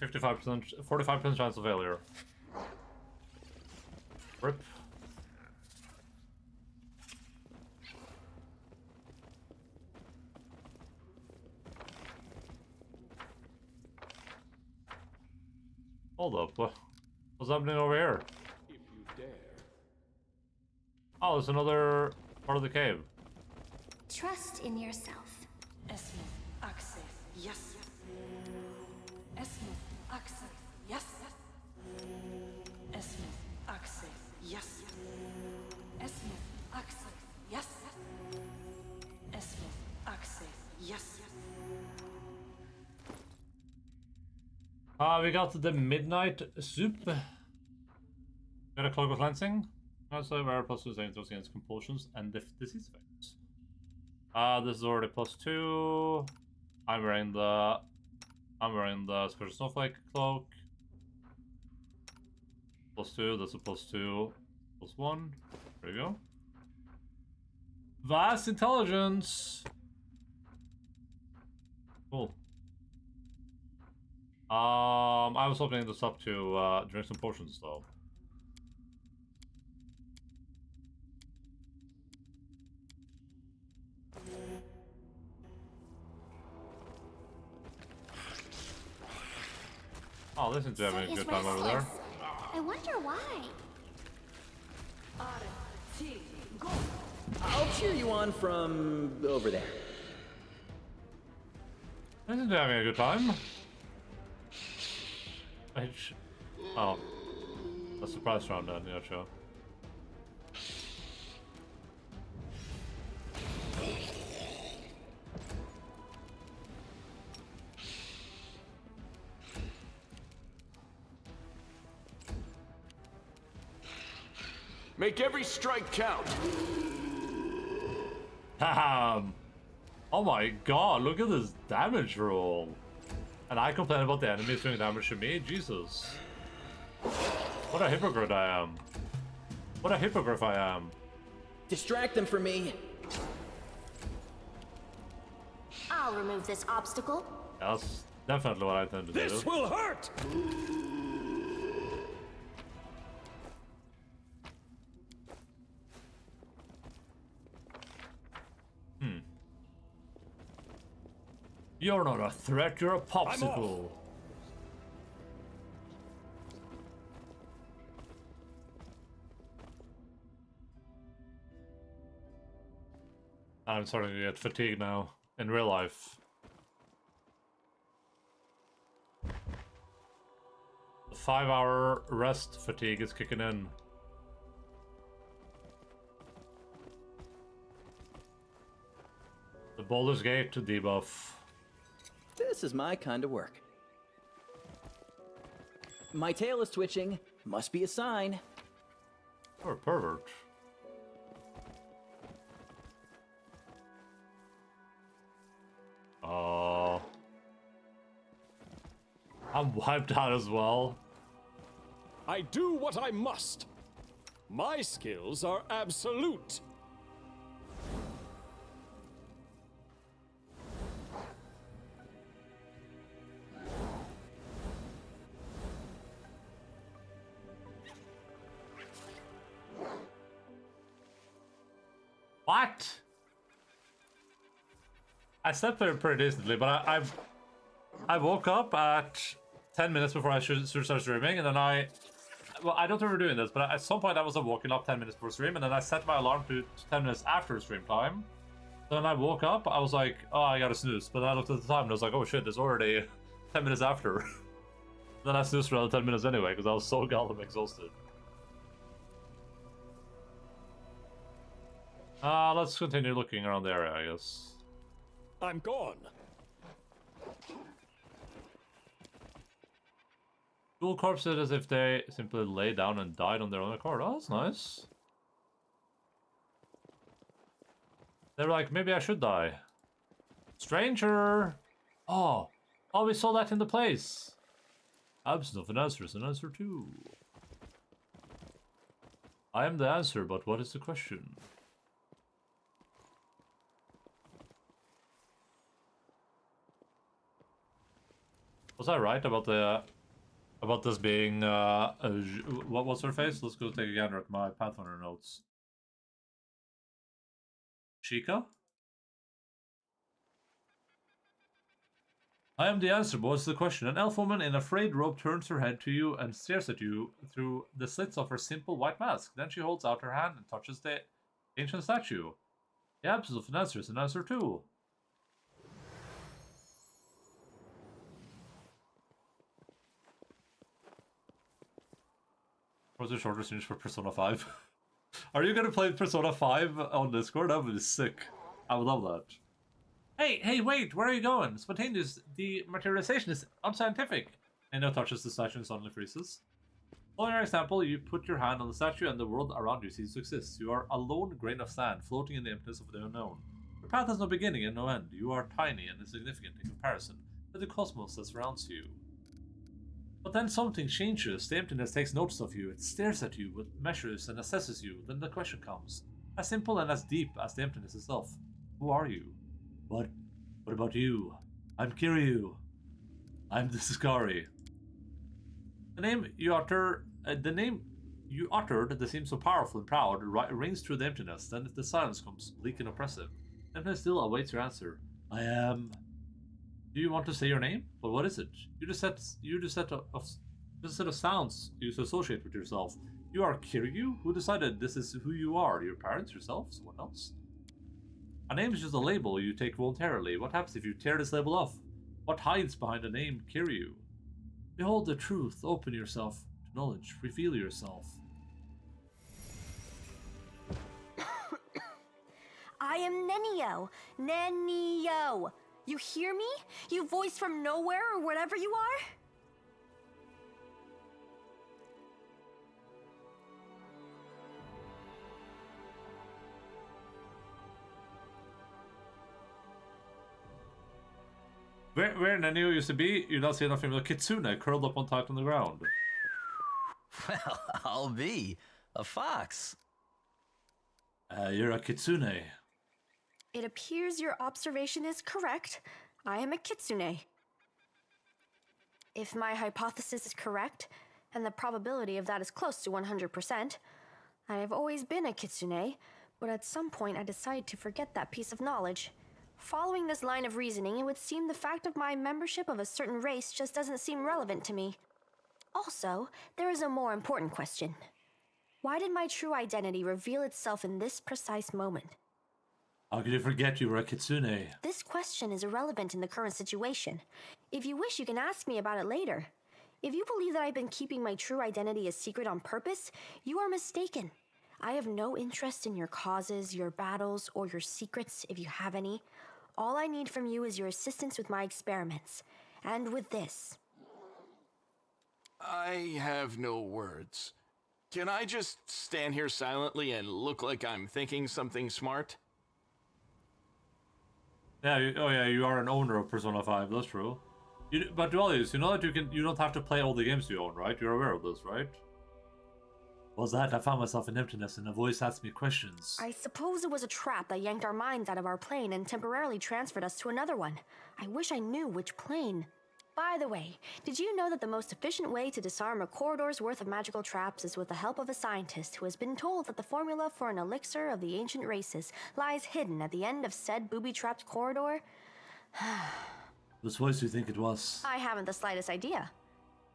55%, 45% chance of failure. Rip. Hold up, what's happening over here? If you dare. Oh, there's another part of the cave. Trust in yourself. Esmith, access, yes. Esmith, access, yes. Esmith, access, yes. Esmith, access, yes. Esmith, access, yes. We got the midnight soup. Got a cloak of cleansing. Also, rare plus 2 saves against compulsions and disease effects. This is already +2. I'm wearing the special snowflake cloak. +2. That's a +2. +1. There you go. Vast intelligence. Cool. I was opening this up to drink some potions though. Oh, listen to having a good time over there. I wonder why. I'll cheer you on from over there. Listen to having a good time. Oh, a surprise round then, yeah, sure. Make every strike count. Damn. Oh my god, look at this damage roll. And I complain about the enemies doing damage to me? Jesus. What a hypocrite I am. What a hippogriff I am. Distract them for me. I'll remove this obstacle. That's definitely what I tend to do. This will hurt! You're not a threat, you're a popsicle. I'm starting to get fatigued now, in real life. The 5-hour rest fatigue is kicking in. The Baldur's Gate debuff. This is my kind of work. My tail is twitching. Must be a sign. You're a pervert. Oh. I'm wiped out as well. I do what I must. My skills are absolute. What? I slept pretty decently, but I woke up at 10 minutes before I should start streaming, and then well, I don't remember doing this, but at some point I was waking up 10 minutes before stream, and then I set my alarm to 10 minutes after stream time. Then I woke up, I was like, oh, I gotta snooze. But then I looked at the time and I was like, oh shit, it's already 10 minutes after. Then I snoozed for another 10 minutes anyway, because I was so goddamn exhausted. Let's continue looking around the area, I guess. I'm gone. Dual corpses as if they simply lay down and died on their own accord. Oh, that's nice. They're like, maybe I should die. Stranger! Oh, we saw that in the place. Absence of an answer is an answer too. I am the answer, but what is the question? Was I right about the about this being what was her face? Let's go take a gander at my Pathfinder notes. Chica? I am the answer, boys, to the question. An elf woman in a frayed robe turns her head to you and stares at you through the slits of her simple white mask. Then she holds out her hand and touches the ancient statue. The absence of an answer is an answer too. What's the shorter range for Persona 5? Are you gonna play Persona 5 on Discord? That would be sick. I would love that. Hey, wait, where are you going? Spontaneous dematerialization is unscientific. Endo touches the statue and suddenly freezes. Following our example, you put your hand on the statue and the world around you ceases to exist. You are a lone grain of sand floating in the emptiness of the unknown. Your path has no beginning and no end. You are tiny and insignificant in comparison with the cosmos that surrounds you. But then something changes. The emptiness takes notice of you. It stares at you, it measures and assesses you. Then the question comes. As simple and as deep as the emptiness itself. Who are you? What about you? I'm Kiryu. I'm the Sicari. The name you uttered that seems so powerful and proud rings through the emptiness. Then the silence comes bleak and oppressive. Emptiness still awaits your answer. I am. Do you want to say your name? But what is it? You just set of sounds you associate with yourself. You are Kiryu? Who decided this is who you are? Your parents, yourself, someone else? A name is just a label you take voluntarily. What happens if you tear this label off? What hides behind the name Kiryu? Behold the truth. Open yourself to knowledge. Reveal yourself. I am Nenio. Nenio. You hear me? You voice from nowhere or whatever you are? Where Nenio used to be, you now see nothing but a kitsune curled up on tight on the ground. Well, I'll be a fox. You're a kitsune. It appears your observation is correct. I am a kitsune. If my hypothesis is correct, and the probability of that is close to 100%, I have always been a kitsune, but at some point I decided to forget that piece of knowledge. Following this line of reasoning, it would seem the fact of my membership of a certain race just doesn't seem relevant to me. Also, there is a more important question. Why did my true identity reveal itself in this precise moment? How could you forget you were a kitsune? This question is irrelevant in the current situation. If you wish, you can ask me about it later. If you believe that I've been keeping my true identity a secret on purpose, you are mistaken. I have no interest in your causes, your battles, or your secrets, if you have any. All I need from you is your assistance with my experiments. And with this. I have no words. Can I just stand here silently and look like I'm thinking something smart? Yeah, you are an owner of Persona 5, that's true. But Dualius, you know that you don't have to play all the games you own, right? You're aware of this, right? Was that I found myself in emptiness and a voice asked me questions. I suppose it was a trap that yanked our minds out of our plane and temporarily transferred us to another one. I wish I knew which plane. By the way, did you know that the most efficient way to disarm a corridor's worth of magical traps is with the help of a scientist who has been told that the formula for an elixir of the ancient races lies hidden at the end of said booby-trapped corridor? Whose voice do you think it was? I haven't the slightest idea.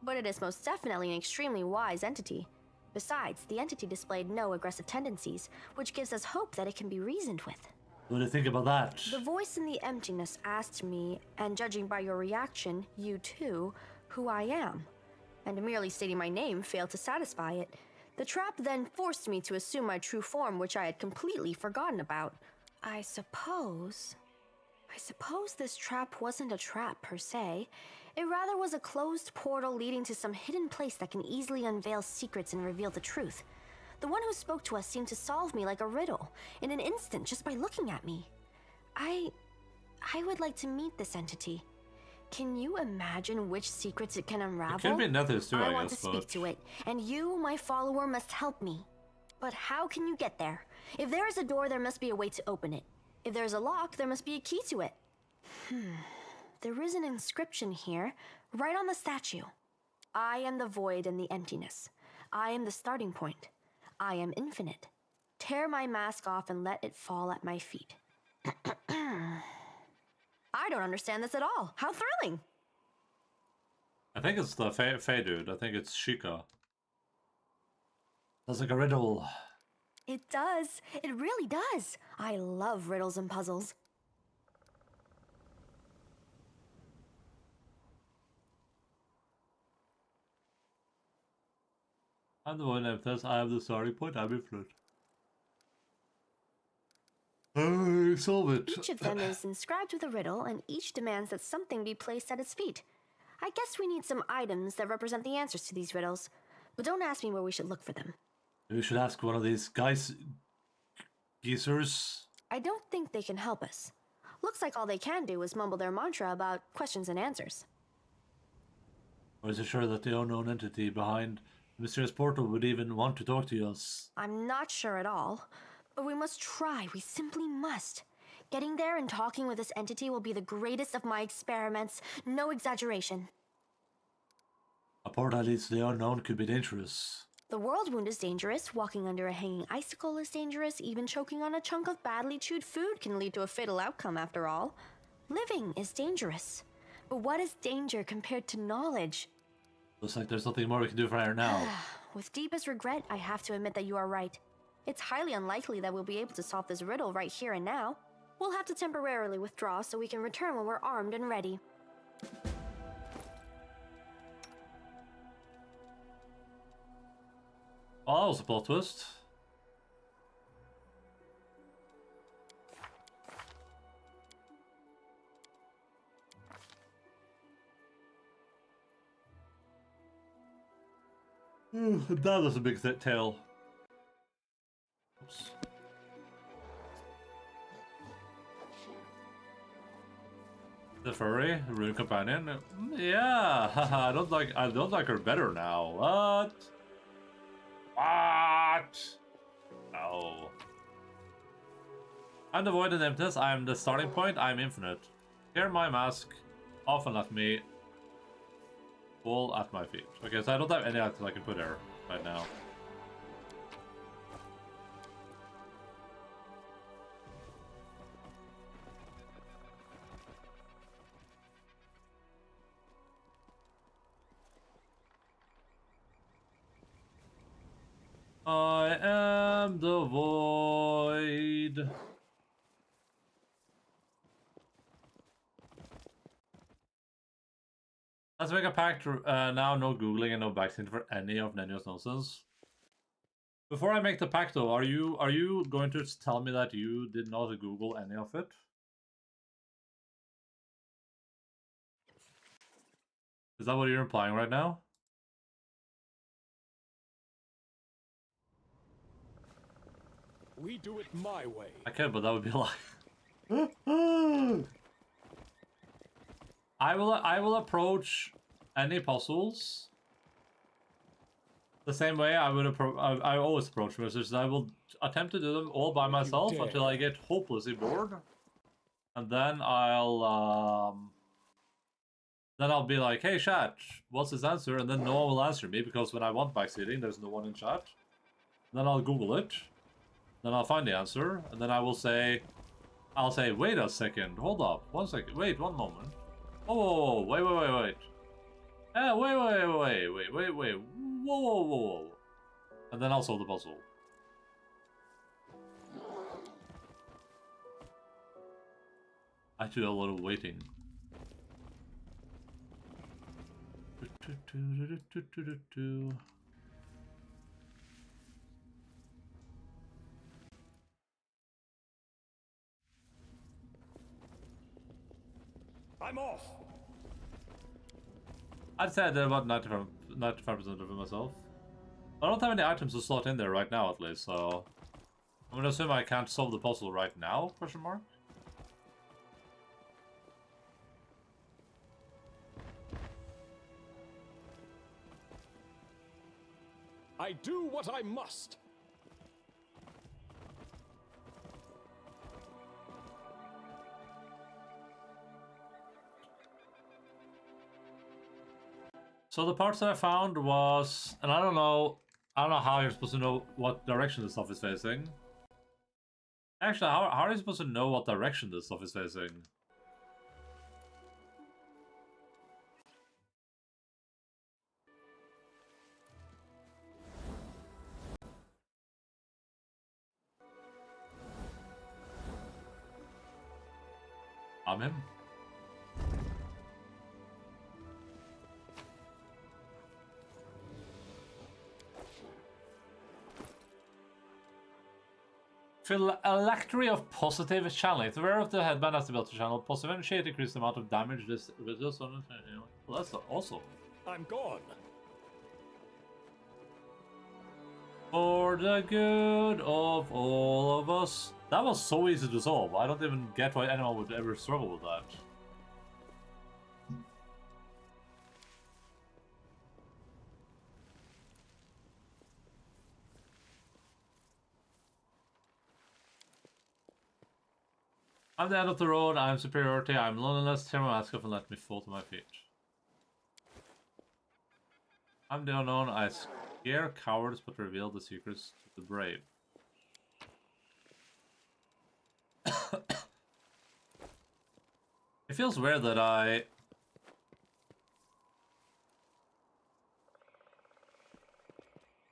But it is most definitely an extremely wise entity. Besides, the entity displayed no aggressive tendencies, which gives us hope that it can be reasoned with. What do you think about that? The voice in the emptiness asked me, and judging by your reaction, you too, who I am. And merely stating my name failed to satisfy it. The trap then forced me to assume my true form, which I had completely forgotten about. I suppose this trap wasn't a trap per se. It rather was a closed portal leading to some hidden place that can easily unveil secrets and reveal the truth. The one who spoke to us seemed to solve me like a riddle, in an instant just by looking at me. I would like to meet this entity. Can you imagine which secrets it can unravel? It could be Nethers too, I want guess, to speak to it, and you, my follower, must help me. But how can you get there? If there is a door, there must be a way to open it. If there's a lock, there must be a key to it. There is an inscription here, Right on the statue. I am the void and the emptiness. I am the starting point. I am infinite. Tear my mask off and let it fall at my feet. I don't understand this at all. How thrilling! I think it's the Fae dude. I think it's Sheikah. That's like a riddle. It does. It really does. I love riddles and puzzles. I'm the one that says I have the starting point, I'm infinite. Solve it. Each of them is inscribed with a riddle, and each demands that something be placed at its feet. I guess we need some items that represent the answers to these riddles. But don't ask me where we should look for them. We should ask one of these guys... geezers. I don't think they can help us. Looks like all they can do is mumble their mantra about questions and answers. Or is it sure that the unknown entity behind the mysterious portal would even want to talk to us? I'm not sure at all. But we must try. We simply must. Getting there and talking with this entity will be the greatest of my experiments. No exaggeration. A portal that leads to the unknown could be dangerous. The world wound is dangerous. Walking under a hanging icicle is dangerous. Even choking on a chunk of badly chewed food can lead to a fatal outcome after all. Living is dangerous. But what is danger compared to knowledge? Looks like there's nothing more we can do for her now. With deepest regret, I have to admit that you are right. It's highly unlikely that we'll be able to solve this riddle right here and now. We'll have to temporarily withdraw so we can return when we're armed and ready. Oh, that was a plot twist. That was a big tail. Oops. The furry, rune companion. Yeah, I don't like her better now. What? What? No. I'm the void and emptiness. I'm the starting point. I'm infinite. Tear my mask off and let me fall at my feet. Okay, so I don't have any items I can put there right now. I am the void. Let's make a pact now. No googling and no backseat for any of Nenio's nonsense. Before I make the pact, though, are you going to tell me that you did not Google any of it? Is that what you're implying right now? We do it my way. I can, but that would be a lie. I will approach any puzzles the same way I would I always approach messages. I will attempt to do them all by myself until I get hopelessly bored, and then I'll be like, "Hey, chat, what's this answer?" And then no one will answer me because when I want backseating, there's no one in chat. Then I'll Google it. Then I'll find the answer, and then I'll say, wait a second, hold up, 1 second, wait, 1 moment. Oh, wait. Yeah, wait, whoa. And then I'll solve the puzzle. I do a lot of waiting. I'm off. I'd say I did about 95% of it myself. I don't have any items to slot in there right now, at least, so I'm gonna assume I can't solve the puzzle right now, question mark? I do what I must. So the parts that I found was, and I don't know how you're supposed to know what direction the stuff is facing. Actually, how are you supposed to know what direction this stuff is facing? I'm him. Phylactery of positive channeling. The wearer of the headband has the ability to channel positive energy to increase the amount of damage this reduces on. Well, that's awesome. I'm gone. For the good of all of us. That was so easy to solve. I don't even get why anyone would ever struggle with that. I'm the end of the road, I'm superiority, I'm loneliness, tear my mask off and let me fall to my feet. I'm the unknown, I scare cowards but reveal the secrets to the brave. It feels weird that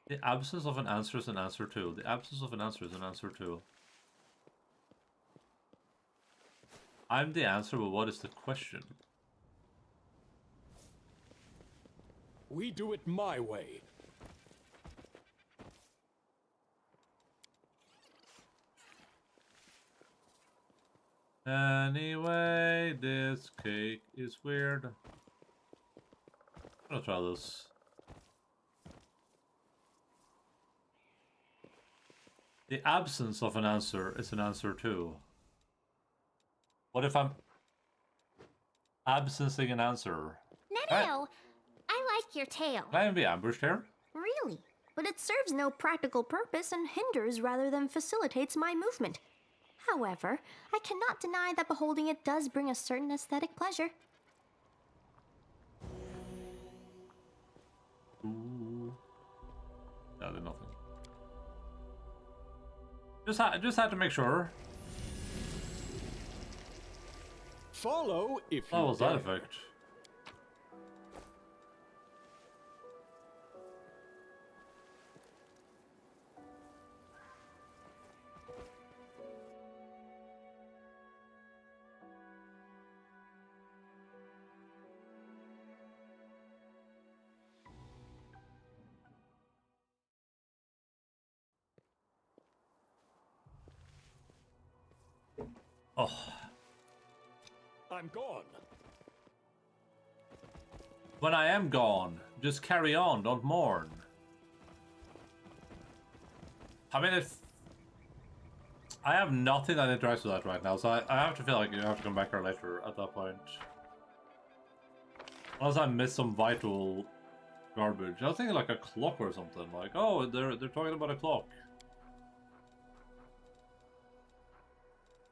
the absence of an answer is an answer too. The absence of an answer is an answer too. I'm the answer, but what is the question? We do it my way. Anyway, this cake is weird. I'm gonna try this. The absence of an answer is an answer too. What if I'm absencing an answer? No, I like your tail. Can I even be ambushed here? Really? But it serves no practical purpose and hinders rather than facilitates my movement. However, I cannot deny that beholding it does bring a certain aesthetic pleasure. Ooh. That did nothing. Just had to make sure. Follow if you What was that dare. effect? Oh. I'm gone. When I am gone, just carry on, don't mourn. I mean, if I have nothing that interacts with that right now, so I have to feel like you have to come back here later at that point. Unless I miss some vital garbage. I was thinking like a clock or something. Like, oh, they're talking about a clock.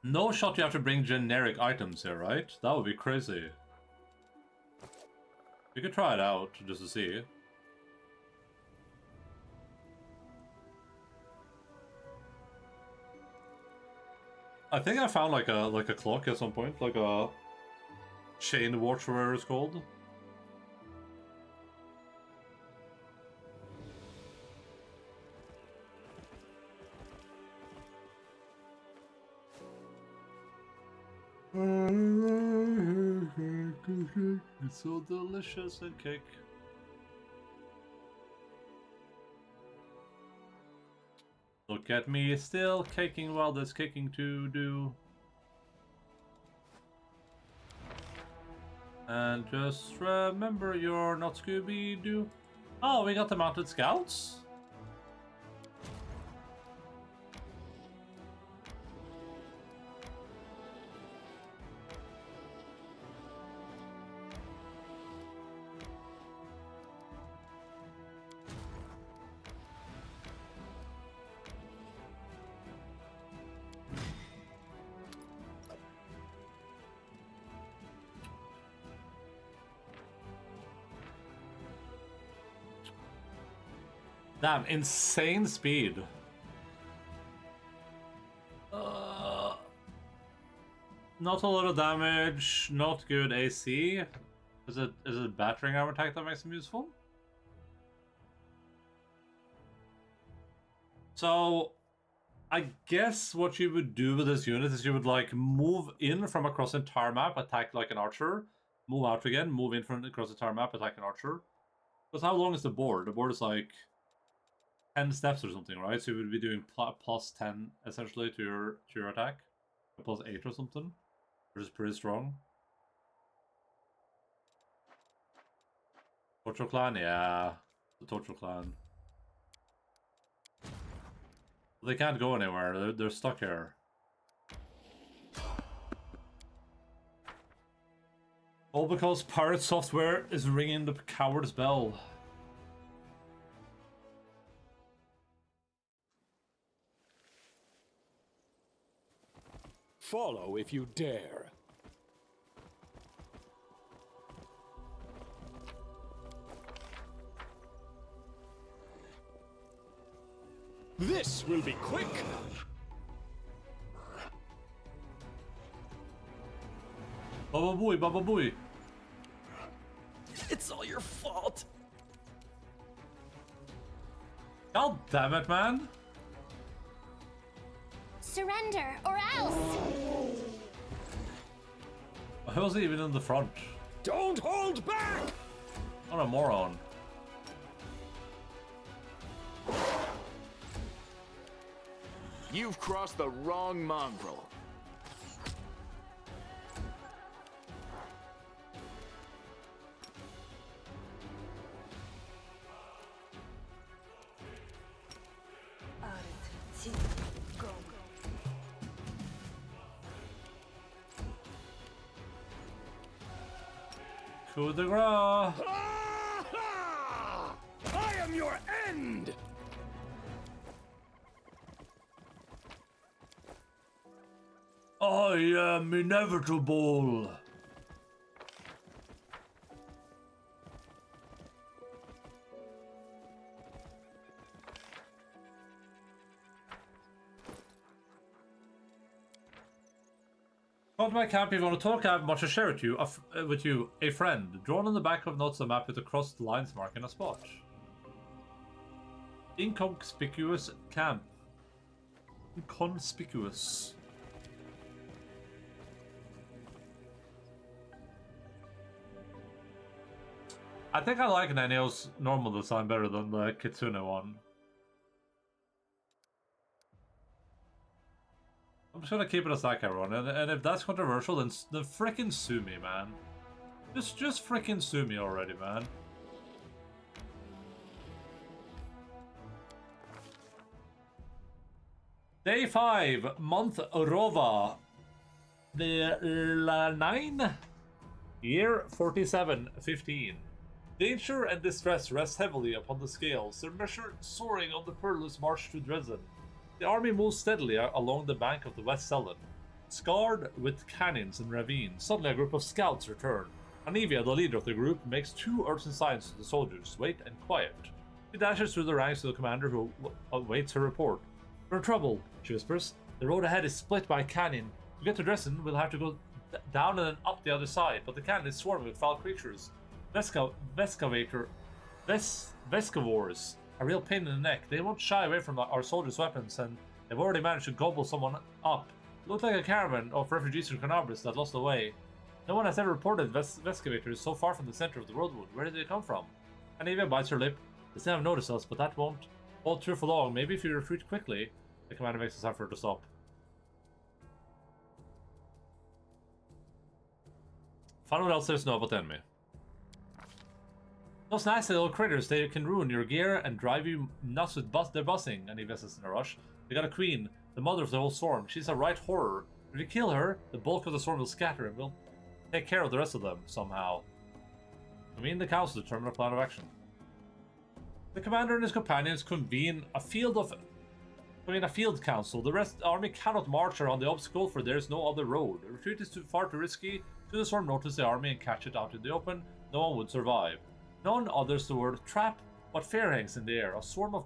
No shot you have to bring generic items here, right? That would be crazy. We could try it out just to see. I think I found like a clock at some point, like a chain watch, whatever it's called. It's so delicious and cake. Look at me still caking while there's caking to do. And just remember you're not Scooby-Doo. Oh, we got the mounted scouts? Damn, insane speed. Not a lot of damage, not good AC. Is it battering armor attack that makes him useful? So, I guess what you would do with this unit is you would like move in from across the entire map, attack like an archer, move out again, move in from across the entire map, attack an archer. Because how long is the board? The board is like 10 steps or something, right? So you would be doing plus 10 essentially to your attack, plus 8 or something, which is pretty strong. Torture Clan, yeah, the Torture Clan. They can't go anywhere. They're stuck here. All because pirate software is ringing the coward's bell. Follow if you dare. This will be quick. Baba booey, baba booey. It's all your fault. God damn it, man. Surrender or else. Why was he even in the front? Don't hold back! What a moron. You've crossed the wrong mongrel. Go. Coup de grace. Ah-ha! I am your end! I am inevitable. Come to my camp if you want to talk. I have much to share with you. A friend. Drawn on the back of notes on the map with a crossed lines marking a spot. Inconspicuous camp. Inconspicuous. I think I like Nenio's normal design better than the Kitsune one. I'm just gonna keep it as that, everyone. And if that's controversial, then frickin' sue me, man. Just frickin' sue me already, man. Day 5, month Rova. The 9, year 4715. Danger and distress rest heavily upon the scales, their measure soaring on the perilous march to Dresden. The army moves steadily along the bank of the West Selen. Scarred with canyons and ravines, suddenly a group of scouts return. Anivia, the leader of the group, makes 2 urgent signs to the soldiers, wait and quiet. She dashes through the ranks to the commander who awaits her report. We're in trouble, she whispers. The road ahead is split by a canyon. To get to Dresden, we'll have to go down and then up the other side, but the canyon is swarming with foul creatures. Vescavores, a real pain in the neck. They won't shy away from our soldiers' weapons, and they've already managed to gobble someone up. It looked like a caravan of refugees from Carnarvon that lost the way. No one has ever reported Vescavators so far from the center of the worldwood. Where did they come from? Anivia bites her lip. They still have noticed us, but that won't hold true for long. Maybe if you retreat quickly, the commander makes an effort to stop. Find what else there's to know about the enemy. Those nasty little critters, they can ruin your gear and drive you nuts with their buzzing, Anivia says in a rush. We got a queen, the mother of the whole swarm. She's a right horror. If you kill her, the bulk of the swarm will scatter and we'll take care of the rest of them, somehow. We and the council determine a plan of action. The commander and his companions convene a field council. The rest of the army cannot march around the obstacle, for there is no other road. A retreat is too risky. Should the swarm notice the army and catch it out in the open, no one would survive. None utters the word trap what fear hangs in the air? A swarm of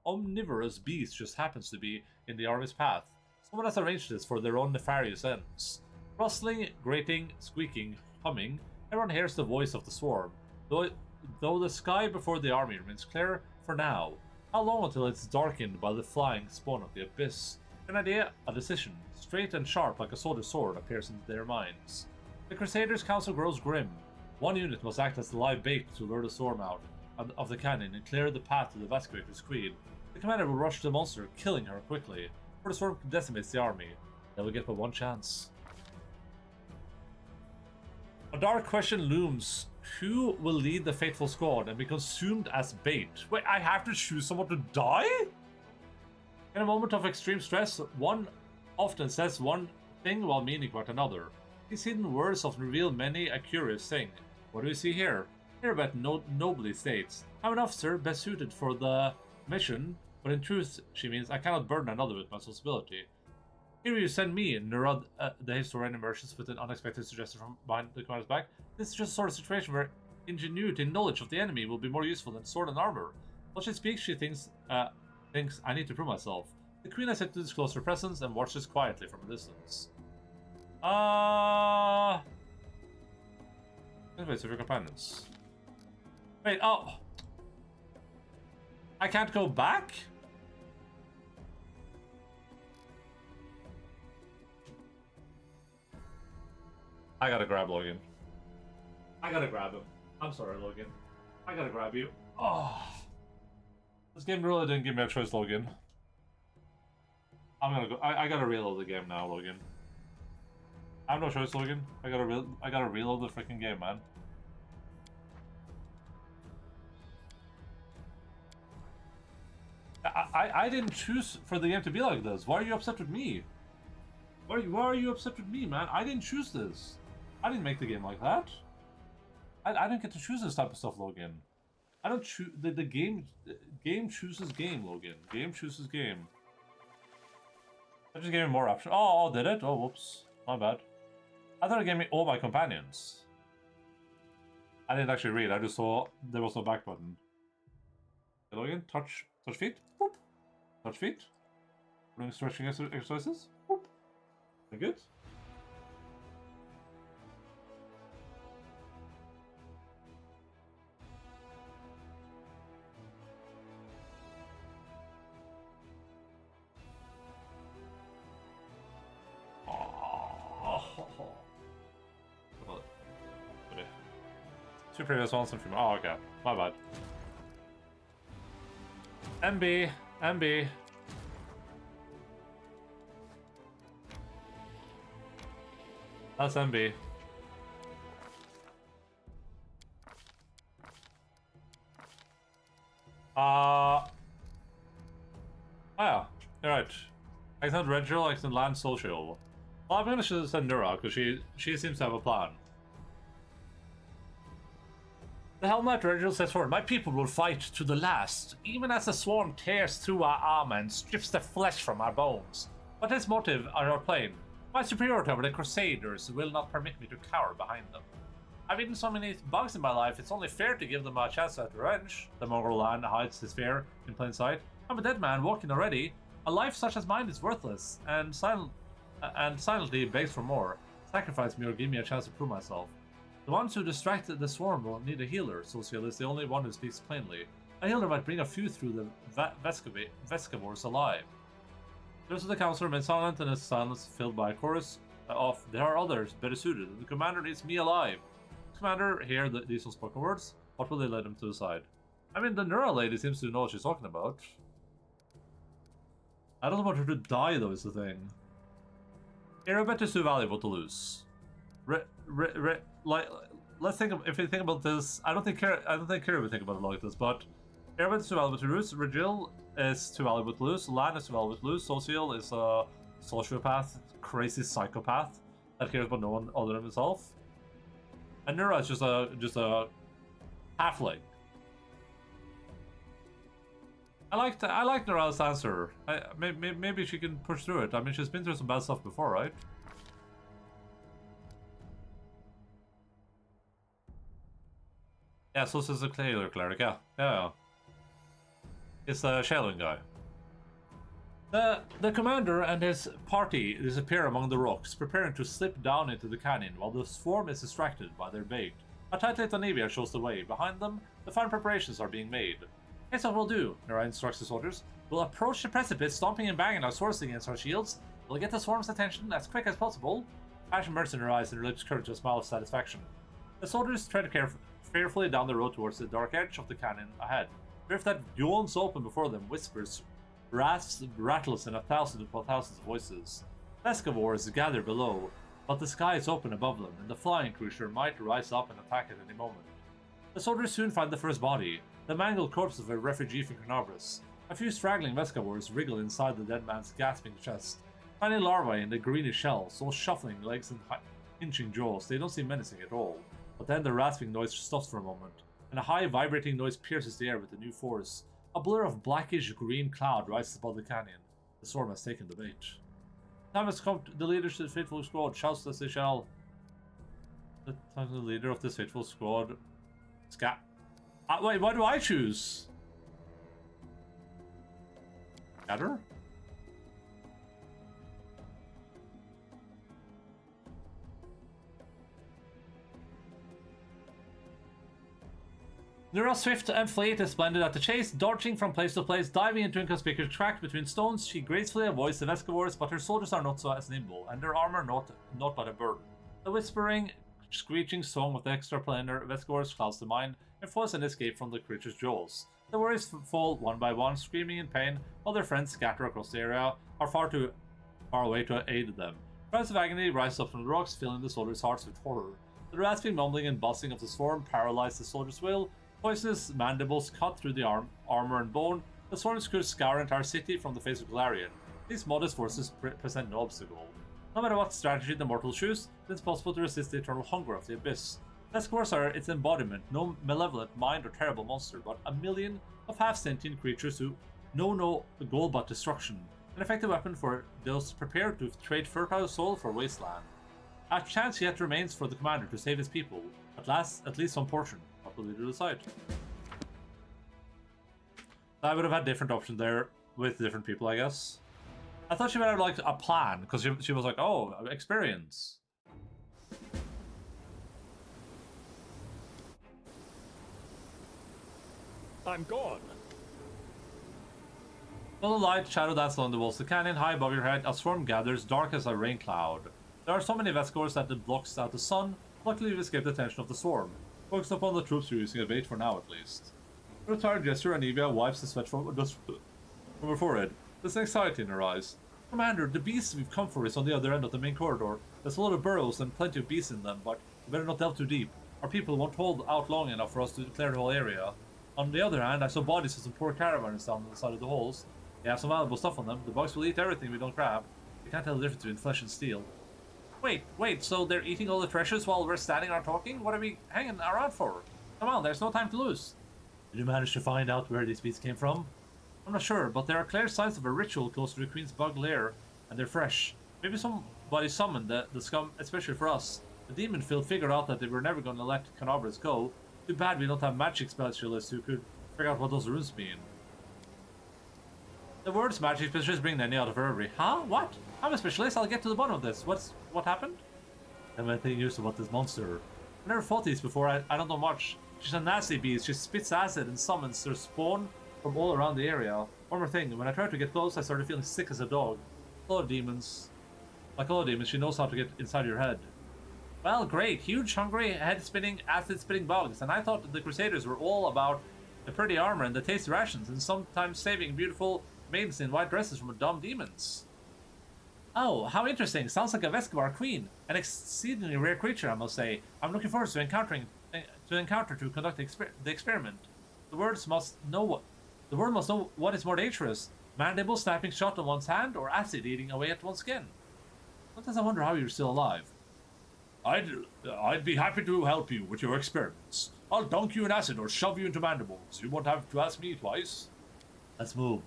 omnivorous beasts just happens to be in the army's path. Someone has arranged this for their own nefarious ends. Rustling, grating, squeaking, humming, everyone hears the voice of the swarm. Though the sky before the army remains clear for now, how long until it's darkened by the flying spawn of the abyss? An idea, a decision, straight and sharp like a soldier's sword, appears in their minds. The Crusaders' council grows grim. One unit must act as the live bait to lure the storm out of the canyon and clear the path to the Vasculator's queen. The commander will rush the monster, killing her quickly, for the storm decimates the army. They will get but one chance. A dark question looms. Who will lead the fateful squad and be consumed as bait? Wait, I have to choose someone to die? In a moment of extreme stress, one often says one thing while meaning quite another. These hidden words often reveal many a curious thing. What do we see here? Heribet nobly states, I'm an officer best suited for the mission, but in truth, she means I cannot burden another with my responsibility. Here you send me, Nurad, the historian emerges with an unexpected suggestion from behind the commander's back. This is just a sort of situation where ingenuity and knowledge of the enemy will be more useful than sword and armor. While she speaks, she thinks I need to prove myself. The queen has yet to disclose her presence and watches quietly from a distance. Wait, so your companions. Wait, oh. I can't go back? I gotta grab Logan. I gotta grab him. I'm sorry, Logan. I gotta grab you. Oh. This game really didn't give me a choice, Logan. I'm gonna go. I gotta reload the game now, Logan. I have no choice, Logan. I gotta reload the freaking game, man. I didn't choose for the game to be like this. Why are you upset with me? Why are you upset with me, man? I didn't choose this. I didn't make the game like that. I didn't get to choose this type of stuff, Logan. I don't choose the game. Game chooses game, Logan. Game chooses game. I just gave me more options. Oh, did it? Oh, whoops. My bad. I thought it gave me all my companions. I didn't actually read. I just saw there was no back button. Okay, Logan, touch feet. Boop. Touch feet. Doing stretching exercises. Boop. Very good. Two previous ones and from. Oh, okay. My bad. MB. That's MB. Oh yeah, you're right. I sent Reginald, I sent Land Social. Well, I'm gonna send Nura, because she seems to have a plan. The Helm Knight Reginald says forward, my people will fight to the last, even as the swarm tears through our armor and strips the flesh from our bones. But his motive are our plain. My superiority over the Crusaders will not permit me to cower behind them. I've eaten so many bugs in my life, it's only fair to give them a chance at revenge. The Mongol lion hides his fear in plain sight. I'm a dead man, walking already. A life such as mine is worthless, and silently begs for more. Sacrifice me or give me a chance to prove myself. The ones who distracted the swarm will need a healer. Social is the only one who speaks plainly. A healer might bring a few through the Vescavors alive. The rest of the council remains silent, and his silence filled by a chorus of there are others better suited, and the commander needs me alive. Commander, hear these unspoken words. What will they lead him to decide? I mean, the Nura lady seems to know what she's talking about. I don't want her to die, though, is the thing. Erabet is too valuable to lose. Let's think. If you think about this, I don't think Kira would think about it like this. But Erabet is too valuable to lose. Regil is too valuable to lose. Lan is too valuable to lose. Social is a sociopath, crazy psychopath that cares about no one other than himself. And Nura is just a halfling. I like Nura's answer. Maybe she can push through it. I mean, she's been through some bad stuff before, right? Yeah, so this is a cleric, yeah. Yeah. It's the Shaolin guy. The commander and his party disappear among the rocks, preparing to slip down into the canyon while the swarm is distracted by their bait. A tight little Navia shows the way. Behind them, the fine preparations are being made. Here's what we'll do, Nora instructs the soldiers. We'll approach the precipice, stomping and banging our swords against our shields. We'll get the swarm's attention as quick as possible. Passion burns in her eyes and her lips curve to a smile of satisfaction. The soldiers tread carefully down the road towards the dark edge of the canyon ahead. The rift that yawns open before them whispers, rasps, rattles in thousands of voices. Pescavores gather below, but the sky is open above them, and the flying creature might rise up and attack at any moment. The soldiers soon find the first body, the mangled corpse of a refugee from Carnarvon. A few straggling Pescavores wriggle inside the dead man's gasping chest. Tiny larvae in the greenish shell, so shuffling legs and hinching jaws, they don't seem menacing at all. But then the rasping noise stops for a moment, and a high vibrating noise pierces the air with a new force. A blur of blackish green cloud rises above the canyon. The swarm has taken the bait. Time has come. The leader of the faithful squad shouts as they shall. The leader of this faithful squad. Wait, why do I choose? Scatter? Nura, swift and fleet, is splendid at the chase, dodging from place to place, diving into inconspicuous tracks between stones. She gracefully avoids the Pescavores, but her soldiers are not so as nimble, and their armor not but a burden. The whispering, screeching song of the extraplanar Pescavores clouds the mind and forces an escape from the creature's jaws. The warriors fall one by one, screaming in pain, while their friends scatter across the area, are far away to aid them. Cries of agony rise up from the rocks, filling the soldiers' hearts with horror. The rasping, mumbling, and buzzing of the swarm paralyze the soldiers' will. Poisonous mandibles cut through the armor and bone. The swarms could scour an entire city from the face of Galarian. These modest forces present no obstacle. No matter what strategy the mortals choose, it's possible to resist the eternal hunger of the abyss. Pescavores are its embodiment, no malevolent mind or terrible monster, but a million of half-sentient creatures who know no goal but destruction. An effective weapon for those prepared to trade fertile soil for wasteland. A chance yet remains for the commander to save his people, at least some portion. What will leader decide? I would have had different options there with different people, I guess. I thought she would have like a plan, because she was like, oh, experience. I'm gone. Full of light, shadow dance along the walls of the canyon, high above your head, a swarm gathers, dark as a rain cloud. There are so many Pescavores that it blocks out the sun. Luckily, you've escaped the attention of the swarm. Focus upon the troops you're using a bait for now, at least. With a tired gesture, Anivia wipes the sweat from her forehead. There's anxiety in her eyes. Commander, the beasts we've come for is on the other end of the main corridor. There's a lot of burrows and plenty of beasts in them, but we better not delve too deep. Our people won't hold out long enough for us to clear the whole area. On the other hand, I saw bodies of some poor caravans down the side of the holes. They have some valuable stuff on them. The bugs will eat everything we don't grab. We can't tell the difference between flesh and steel. Wait, so they're eating all the treasures while we're standing around talking? What are we hanging around for? Come on, there's no time to lose. Did you manage to find out where these beasts came from? I'm not sure, but there are clear signs of a ritual close to the Queen's bug lair, and they're fresh. Maybe somebody summoned the scum, especially for us. The demon field figured out that they were never going to let Carnarvon go. Too bad we don't have magic specialists who could figure out what those runes mean. The words magic specialist bring Nenny out of her reverie. Huh? What? I'm a specialist, I'll get to the bottom of this. What happened? I'm anything used about this monster. I never fought these before, I don't know much. She's a nasty beast, she spits acid and summons their spawn from all around the area. One more thing, when I tried to get close, I started feeling sick as a dog. Like all demons, she knows how to get inside your head. Well, great. Huge, hungry, head-spinning, acid-spitting bugs. And I thought the Crusaders were all about the pretty armor and the tasty rations, and sometimes saving beautiful maidens in white dresses from dumb demons. Oh, how interesting. Sounds like a Pescavar queen. An exceedingly rare creature, I must say. I'm looking forward to to conduct the experiment. The world must know what is more dangerous. Mandible snapping shut on one's hand, or acid eating away at one's skin. Sometimes I wonder how you're still alive. I'd be happy to help you with your experiments. I'll dunk you in acid or shove you into mandibles. You won't have to ask me twice. Let's move.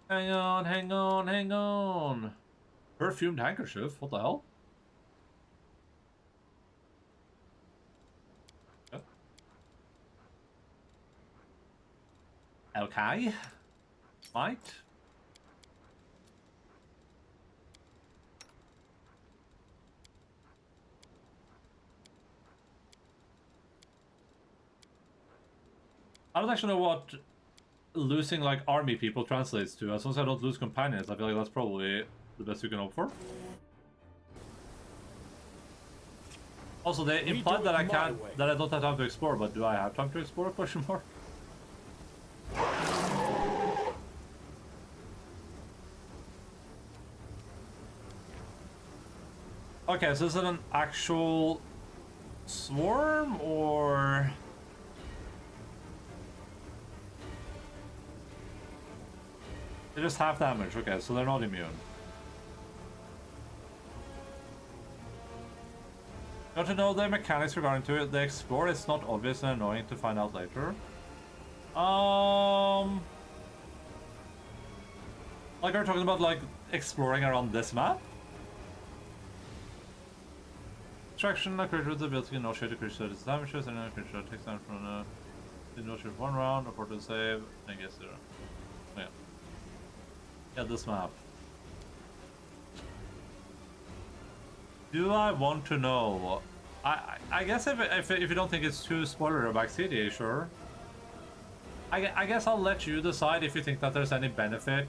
Hang on. Perfumed handkerchief? What the hell? Okay. Might. I don't actually know what losing like army people translates to. As long as I don't lose companions, I feel like that's probably the best you can hope for. Also, they We implied do that it I my can't, way. that I don't have time to explore, but do I have time to explore? Question mark. Okay, so is it an actual swarm or? They're just half damage. Okay, so they're not immune. Got to know the mechanics regarding to it. The explore is not obvious and annoying to find out later. Like we're talking about like exploring around this map. Distraction, a creature with the ability to negotiate a creature that is damages, and a creature that takes damage from a negotiate 1 round, afford to save, I guess 0. Oh, yeah. Yeah, this map. Do I want to know? I guess if you don't think it's too spoiler about City, sure. I guess I'll let you decide if you think that there's any benefit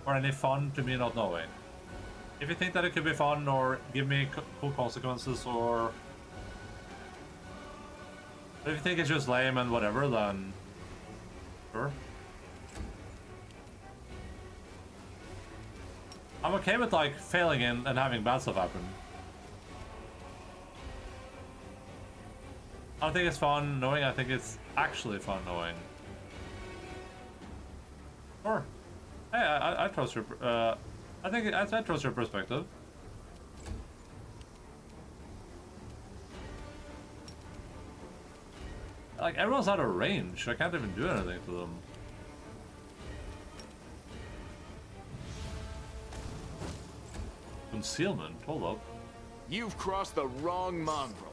or any fun to me not knowing. If you think that it could be fun or give me cool consequences, or if you think it's just lame and whatever, then sure. I'm okay with like failing in and having bad stuff happen. I don't think it's fun knowing, I think it's actually fun knowing. Sure. Hey, I trust your I trust your perspective. Like everyone's out of range. I can't even do anything to them. Concealment. Hold up. You've crossed the wrong mongrel.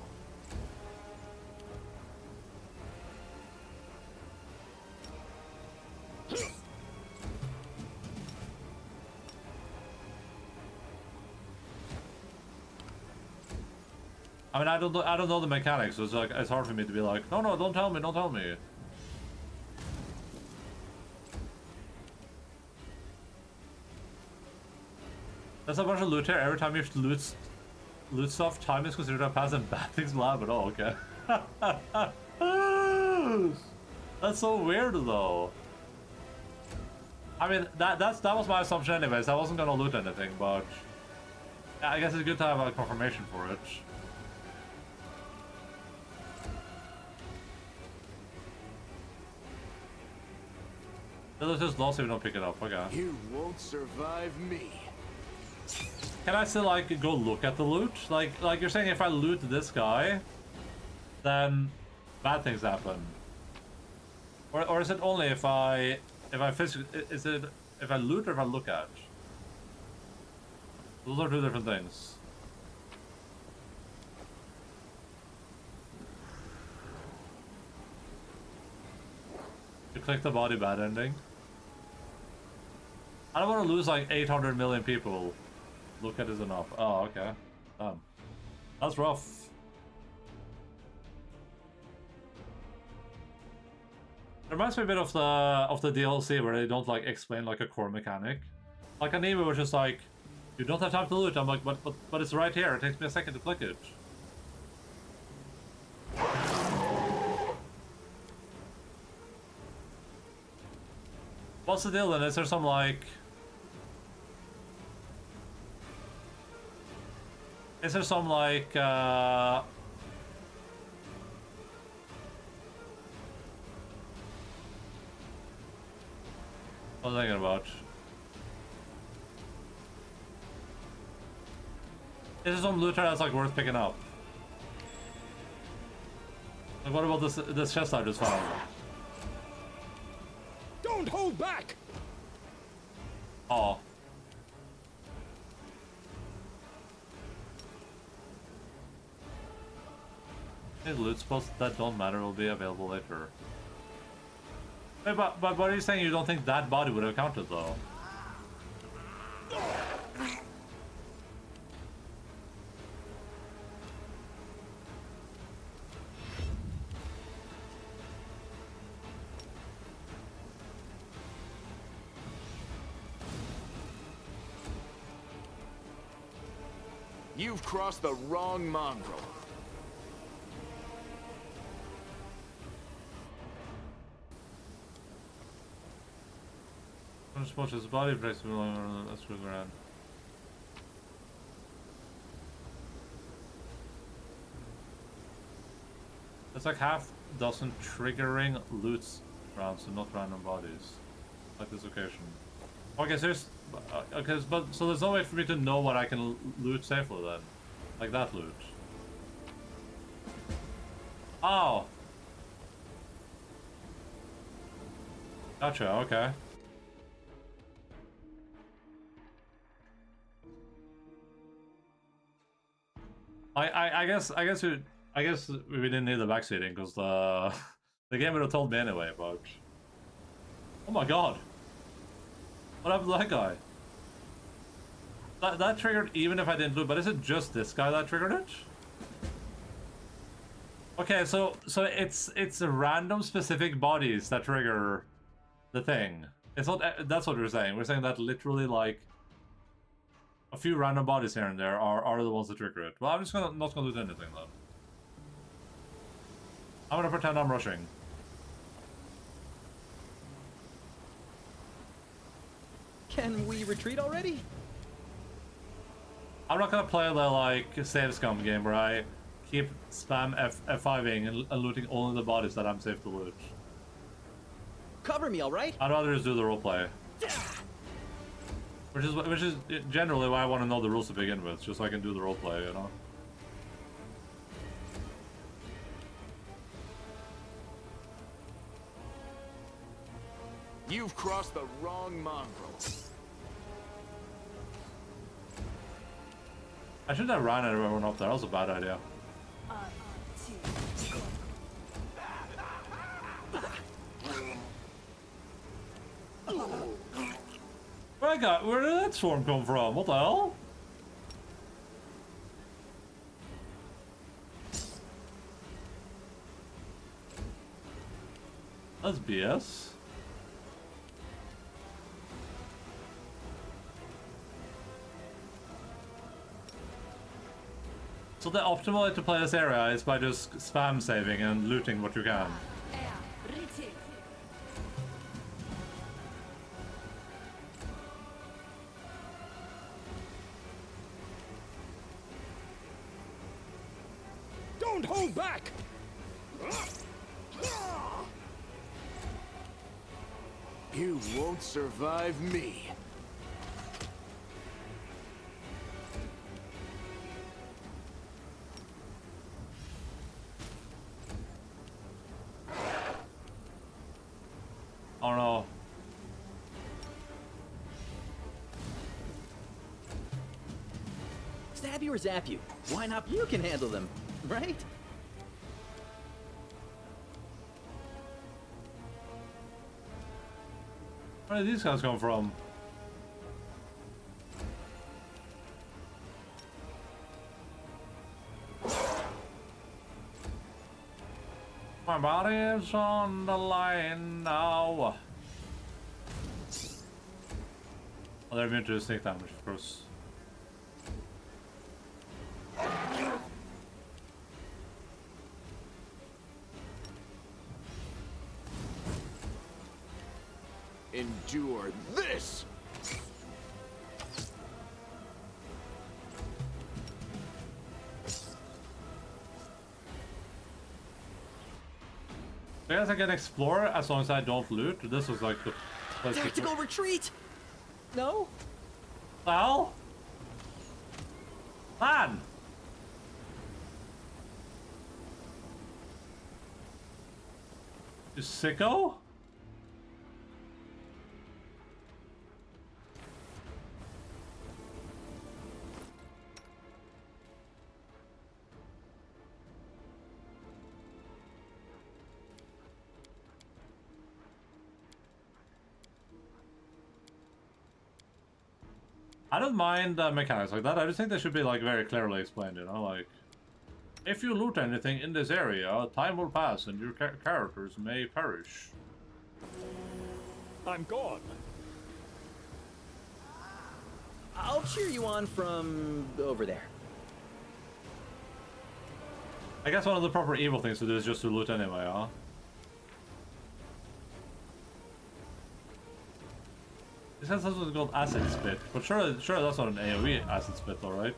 I mean, I don't know the mechanics, so it's like it's hard for me to be like, no, don't tell me, don't tell me. There's a bunch of loot here. Every time you loot stuff, time is considered a pass and bad things will happen. Oh, okay. That's so weird, though. I mean, that was my assumption, anyways. I wasn't gonna loot anything, but yeah, I guess it's good to have a confirmation for it. Let's just lost if we don't pick it up. Okay. You won't survive me. Can I still like go look at the loot? Like you're saying, if I loot this guy, then bad things happen. Or is it only if I physically, is it if I loot or if I look at? Those are two different things. You click the body, bad ending. I don't want to lose like 800 million people. Look at is enough. Oh, okay. That's rough. It reminds me a bit of the DLC where they don't like explain like a core mechanic. Like Anime was just like, you don't have time to loot. I'm like, but it's right here. It takes me a second to click it. What's the deal then? Is there some like... Is there some like what was I thinking about? Is there some looter that's like worth picking up? Like what about this chest I just found? Don't hold back! Oh. These loot spots that don't matter will be available later. Hey, but what are you saying? You don't think that body would have counted though? You've crossed the wrong mongrel. Just watch his body place belong. Let's look around. It's like half dozen triggering loots rounds, so not random bodies. Like this occasion. Okay, so there's okay, but so there's no way for me to know what I can loot safely then, like that loot. Oh. Gotcha. Okay. I guess we didn't need the backseating because the game would have told me anyway. But oh my god, what happened to that guy? That triggered even if I didn't loot. But is it just this guy that triggered it? Okay, so it's a random specific bodies that trigger the thing. It's not. That's what we're saying. We're saying that literally like a few random bodies here and there are the ones that trigger it. Well, I'm just not gonna do anything then. I'm gonna pretend I'm rushing. Can we retreat already? I'm not gonna play the like save scum game where I keep spam F5ing and looting only the bodies that I'm safe to loot. Cover me, all right? I'd rather just do the roleplay. Which is generally why I want to know the rules to begin with, just so I can do the roleplay, you know? You've crossed the wrong mongrel. I shouldn't have ran everyone up there, that was a bad idea. Where did that swarm come from? What the hell? That's BS. So the optimal way to play this area is by just spam saving and looting what you can. Don't hold back! You won't survive me. Oh no. Stab you or zap you? Why not? You can handle them, right? Where did these guys come from? My body is on the line now. Oh, they're immune to snake damage, of course. Endure this! I guess I can explore as long as I don't loot. This was like the place Tactical retreat! No? Well? Man! You sicko? I don't mind mechanics like that. I just think they should be like very clearly explained, you know, like if you loot anything in this area, time will pass and your characters may perish. I'm gone. I'll cheer you on from over there. I guess one of the proper evil things to do is just to loot anyway, huh? This has something called acid spit, but sure that's not an AoE acid spit, though, right?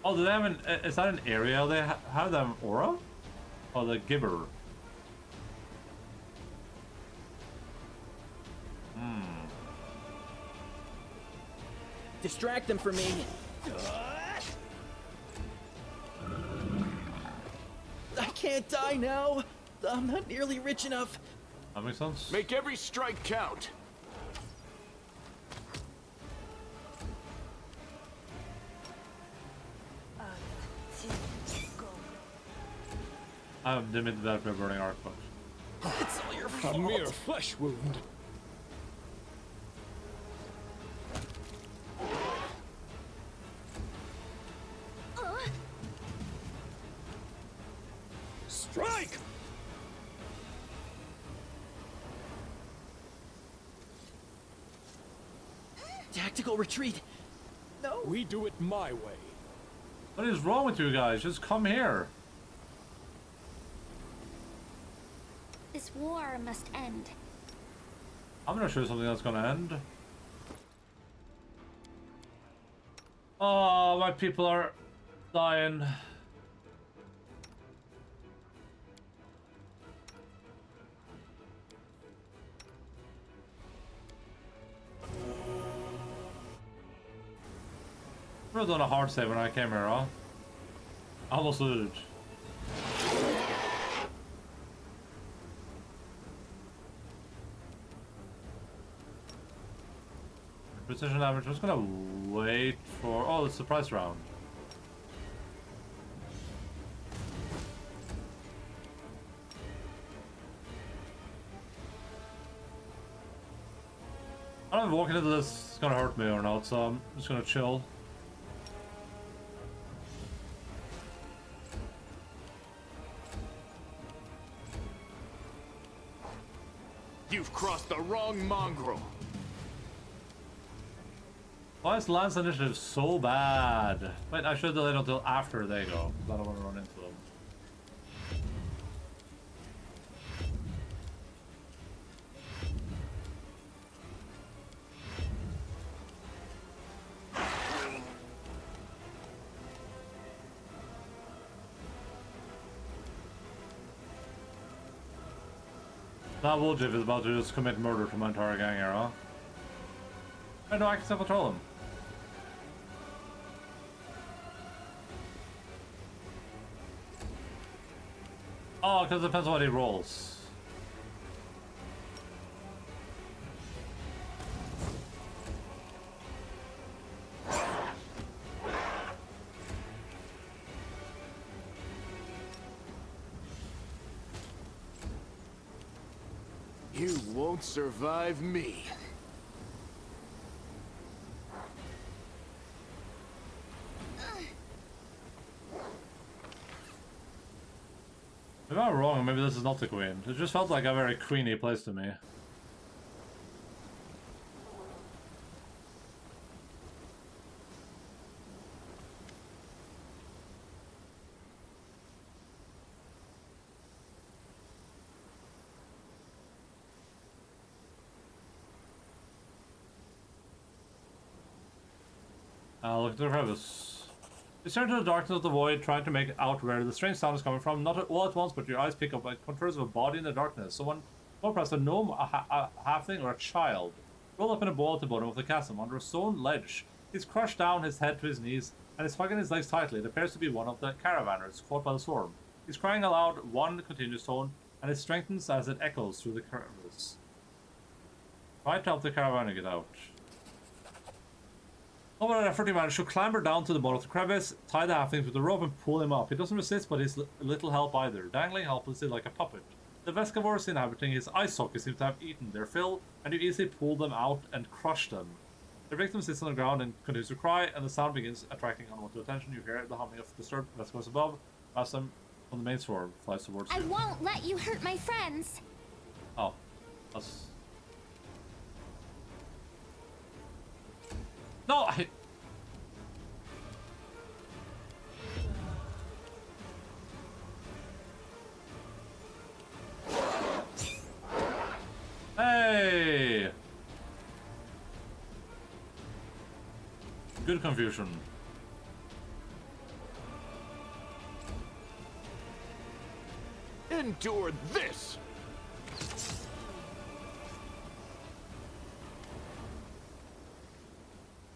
Oh, do they have an? Is that an area they have them aura? Oh, the gibber. Distract them from me. I can't die now. I'm not nearly rich enough. That makes sense. Make every strike count. Go. I didn't mean to that for a burning arc, but It's all your A fault. mere flesh wound. Strike! Tactical retreat. No. We do it my way. what is wrong with you guys? Just come here. This war must end. I'm gonna show you something that's gonna end. Oh, my people are dying. I have done a hard save when I came here, huh? I almost looted. Precision damage. I'm just gonna wait for. Oh, it's the surprise round. I don't know if walking into this is gonna hurt me or not, so I'm just gonna chill. You've crossed the wrong mongrel. Why is Lance initiative so bad? Wait, I should delay it until after they go. I don't want to run into them. That Woljif is about to just commit murder to my entire gang here, huh? I know I can still control him. Oh, because it depends on what he rolls. You won't survive me. Maybe I'm wrong, maybe this is not the queen. It just felt like a very queeny place to me. Look at the crevice. You stare into the darkness of the void, trying to make out where the strange sound is coming from. Not all at once, but your eyes pick up like contours of a body in the darkness. Someone, more perhaps a gnome, a halfling, or a child, rolled up in a ball at the bottom of the chasm, under a stone ledge. He's crushed down, his head to his knees, and is hugging his legs tightly. It appears to be one of the caravanners, caught by the storm. He's crying aloud, one continuous tone, and it strengthens as it echoes through the crevice. Try to help the caravanner get out. Over an effort, he managed to clamber down to the bottom of the crevice, tie the halfling with the rope, and pull him up. He doesn't resist, but he's little help either, dangling helplessly like a puppet. The Vescavores inhabiting his ice socket seem to have eaten their fill, and you easily pull them out and crush them. The victim sits on the ground and continues to cry, and the sound begins attracting unwanted attention. You hear the humming of disturbed Vescavores above, as them on the main swarm flies towards you. I won't let you hurt my friends. Oh, that's... No, I... Hey! Good confusion. Endure this!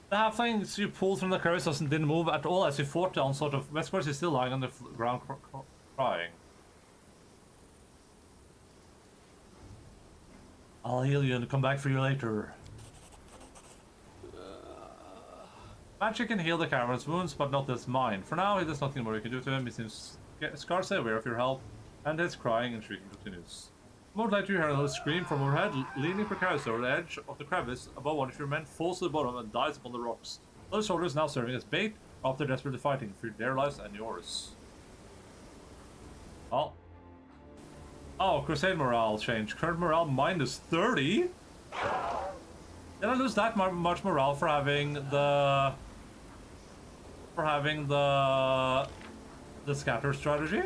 The halflings you pulled from the crevice didn't move at all as you fought the onslaught of Vescavores is still lying on the ground crying. I'll heal you and come back for you later. Magic can heal the caravan's wounds, but not his mind. For now, there's nothing more you can do to him. He seems scarcely aware of your help, and his crying and shrieking continues. More later, you hear another scream from overhead, leaning precariously over the edge of the crevice above. One of your men falls to the bottom and dies upon the rocks. Other soldiers now serving as bait after desperately fighting for their lives and yours. Oh, Crusade morale change. Current morale minus 30? Did I lose that much morale for having the... the scatter strategy?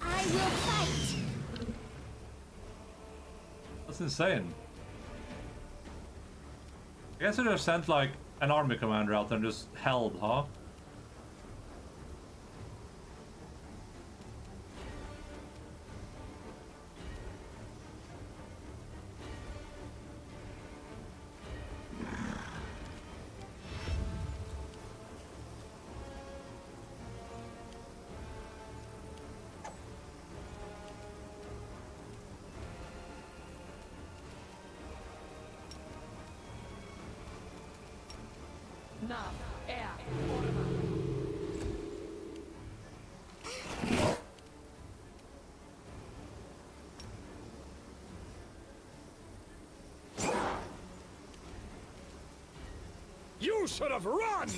I will fight. That's insane. I guess I just sent like an army commander out and just held, huh? Nav, air, You should have run!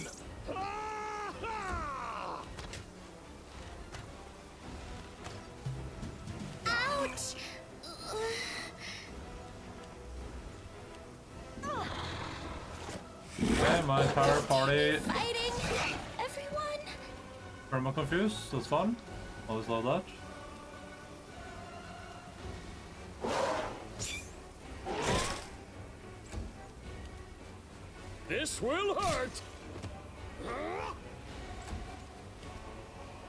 Ouch! Okay, my entire party. Fighting, everyone. I'm confused. That's fun. Always love that. This will hurt!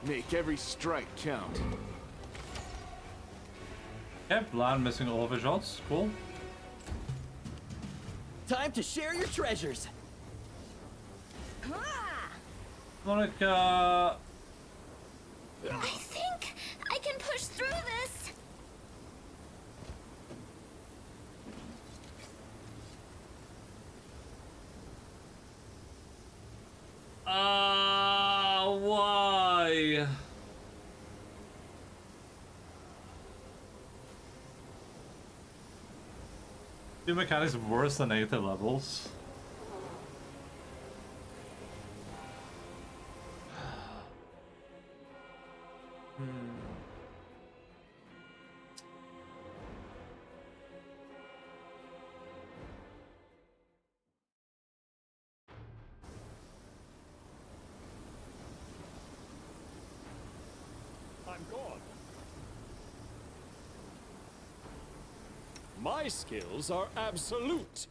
Make every strike count. Okay, Bland missing all of his shots. Cool. Time to share your treasures. Like, I think I can push through this. why? The mechanics worse than 80 levels. I'm gone. My skills are absolute.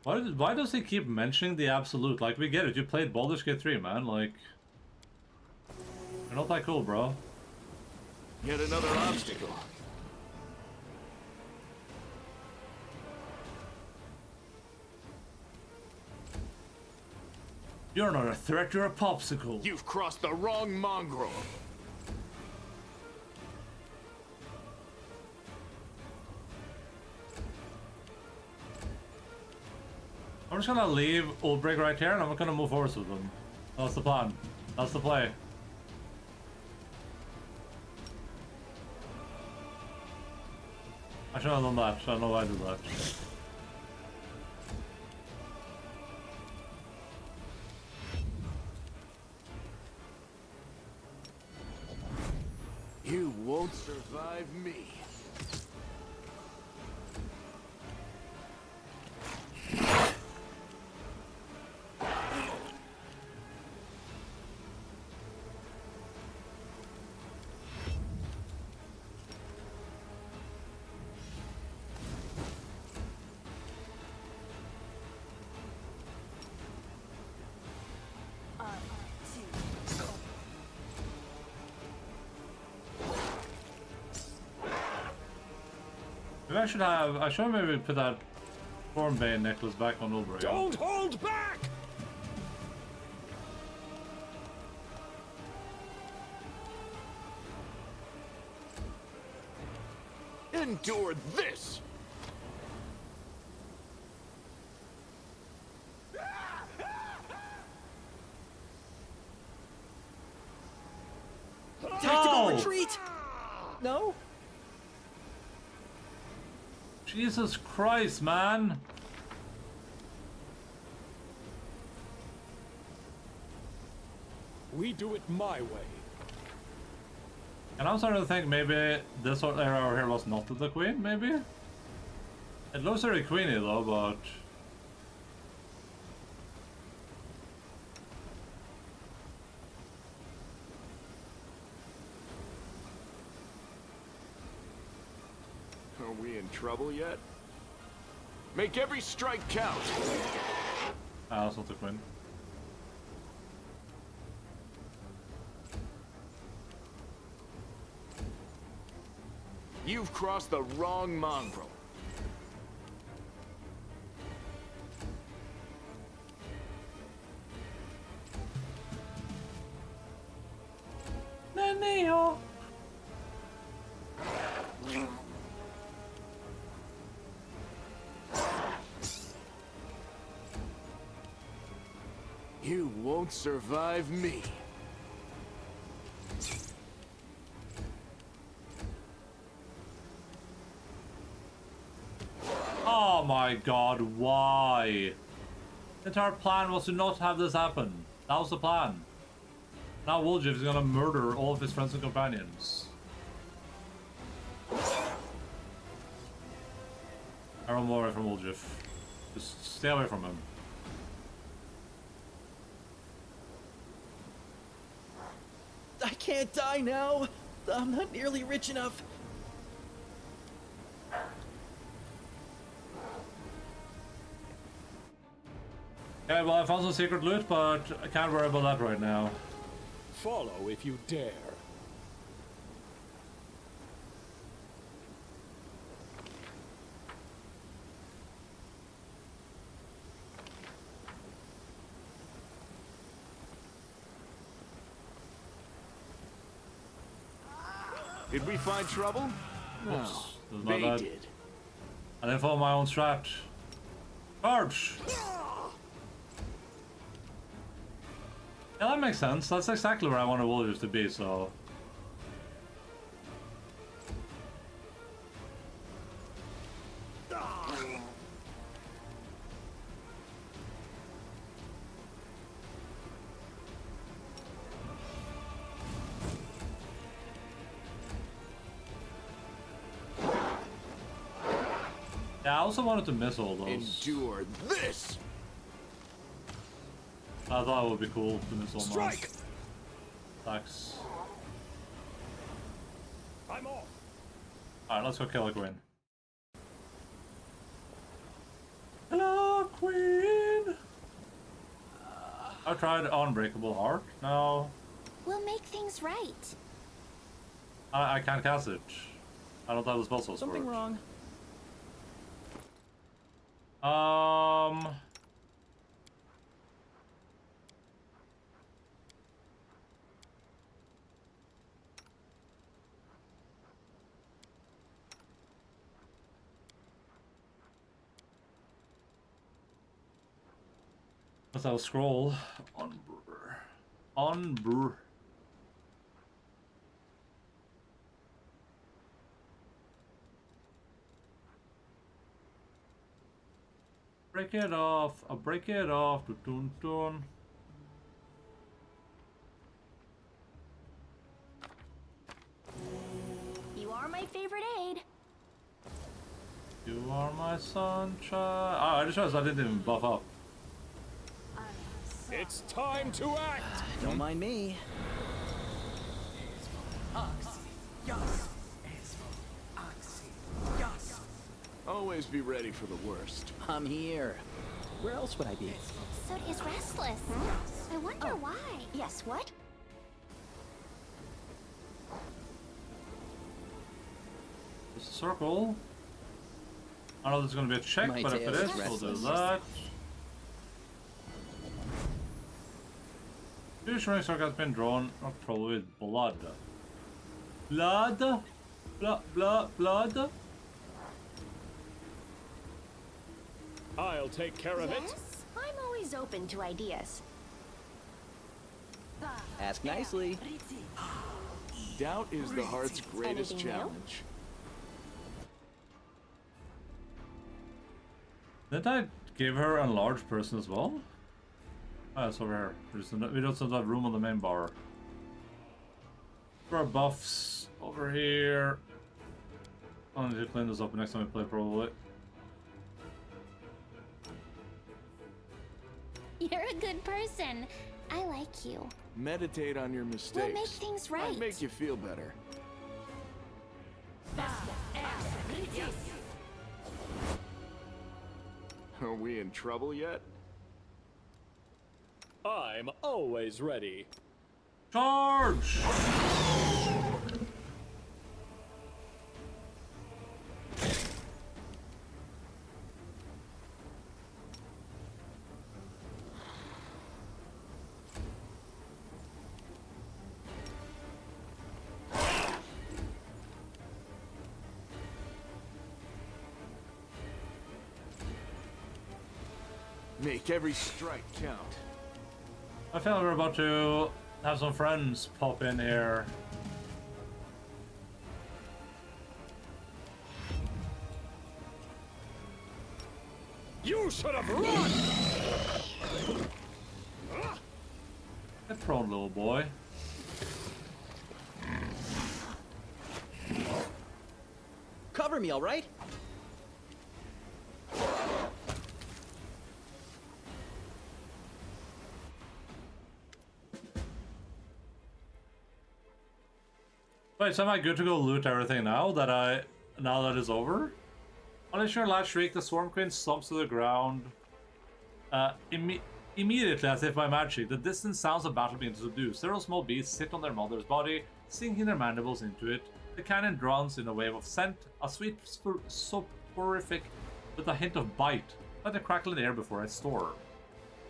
Why does he keep mentioning the absolute? Like, we get it. You played Baldur's Gate 3, man. Like, you're not that cool, bro. Yet another obstacle. You're not a threat, you're a popsicle. You've crossed the wrong mongrel. I'm just gonna leave Oldbreak right here and I'm gonna move forwards with them. That's the plan. That's the play. I should have done that. I don't know why I did that. You won't survive me. Maybe I should maybe put that Thornbane necklace back on over again. Don't hold back! Endure this! Tactical No! retreat! No? Jesus Christ, man! We do it my way. And I'm starting to think maybe this area over here was not the queen, maybe? It looks very queeny though, but... Are we in trouble yet? Make every strike count! Ah, that's not the queen. You've crossed the wrong mongrel. Nenio! You won't survive me. Oh my god, why? The entire plan was to not have this happen. That was the plan. Now Woljif is gonna murder all of his friends and companions. I run more away from Woljif. Just stay away from him. I can't die now. I'm not nearly rich enough. Okay, well I found some secret loot, but I can't worry about that right now. Follow if you dare. Did we find trouble? No, Oops, this is my they bad. did. I didn't follow my own strat. Charge! Yeah, that makes sense. That's exactly where I wanted Woljif to be, so... Yeah, I also wanted to miss all those. Endure this! I thought it would be cool to miss all those Strike! attacks. I'm off. Alright, let's go kill a queen. Hello, queen! I tried Unbreakable Heart. No, We'll make things right. I can't cast it. I don't have the spell source Something for it. wrong. Let's have a scroll. Unbr. Break it off. I'll break it off. Dun, dun. You are my favorite aide. You are my sunshine. Ah, I just realized I didn't even buff up. It's time to act! Don't mind me. Always be ready for the worst. I'm here. Where else would I be? So is restless. I wonder why. Yes, what? It's a circle. I don't know if there's gonna be a check, My but if it tail is, is we'll do restless. that. Two shrink circle has been drawn, probably with blood. Blood? Blood? I'll take care of it. Yes? I'm always open to ideas. Ask nicely. Doubt is the heart's greatest Anything new? challenge. Didn't I give her a large person as well? Oh, it's over here. We don't have that room on the main bar. There are buffs over here. I'll need to clean this up next time we play, probably. You're a good person. I like you. Meditate on your mistakes. We'll make things right. Might make you feel better. Are we in trouble yet? I'm always ready. Charge! Make every strike count. I feel like we're about to have some friends pop in here. You should have run! Get prone, little boy. Cover me, all right? Wait, so am I good to go loot everything now that it's over? Unleash your last shriek, the Swarm Queen slumps to the ground. Immediately, as if by magic, the distant sounds of battle begin to subdue. Several small beasts sit on their mother's body, sinking their mandibles into it. The cannon drowns in a wave of scent, a sweet soporific with a hint of bite, like the crackle in the air before a storm.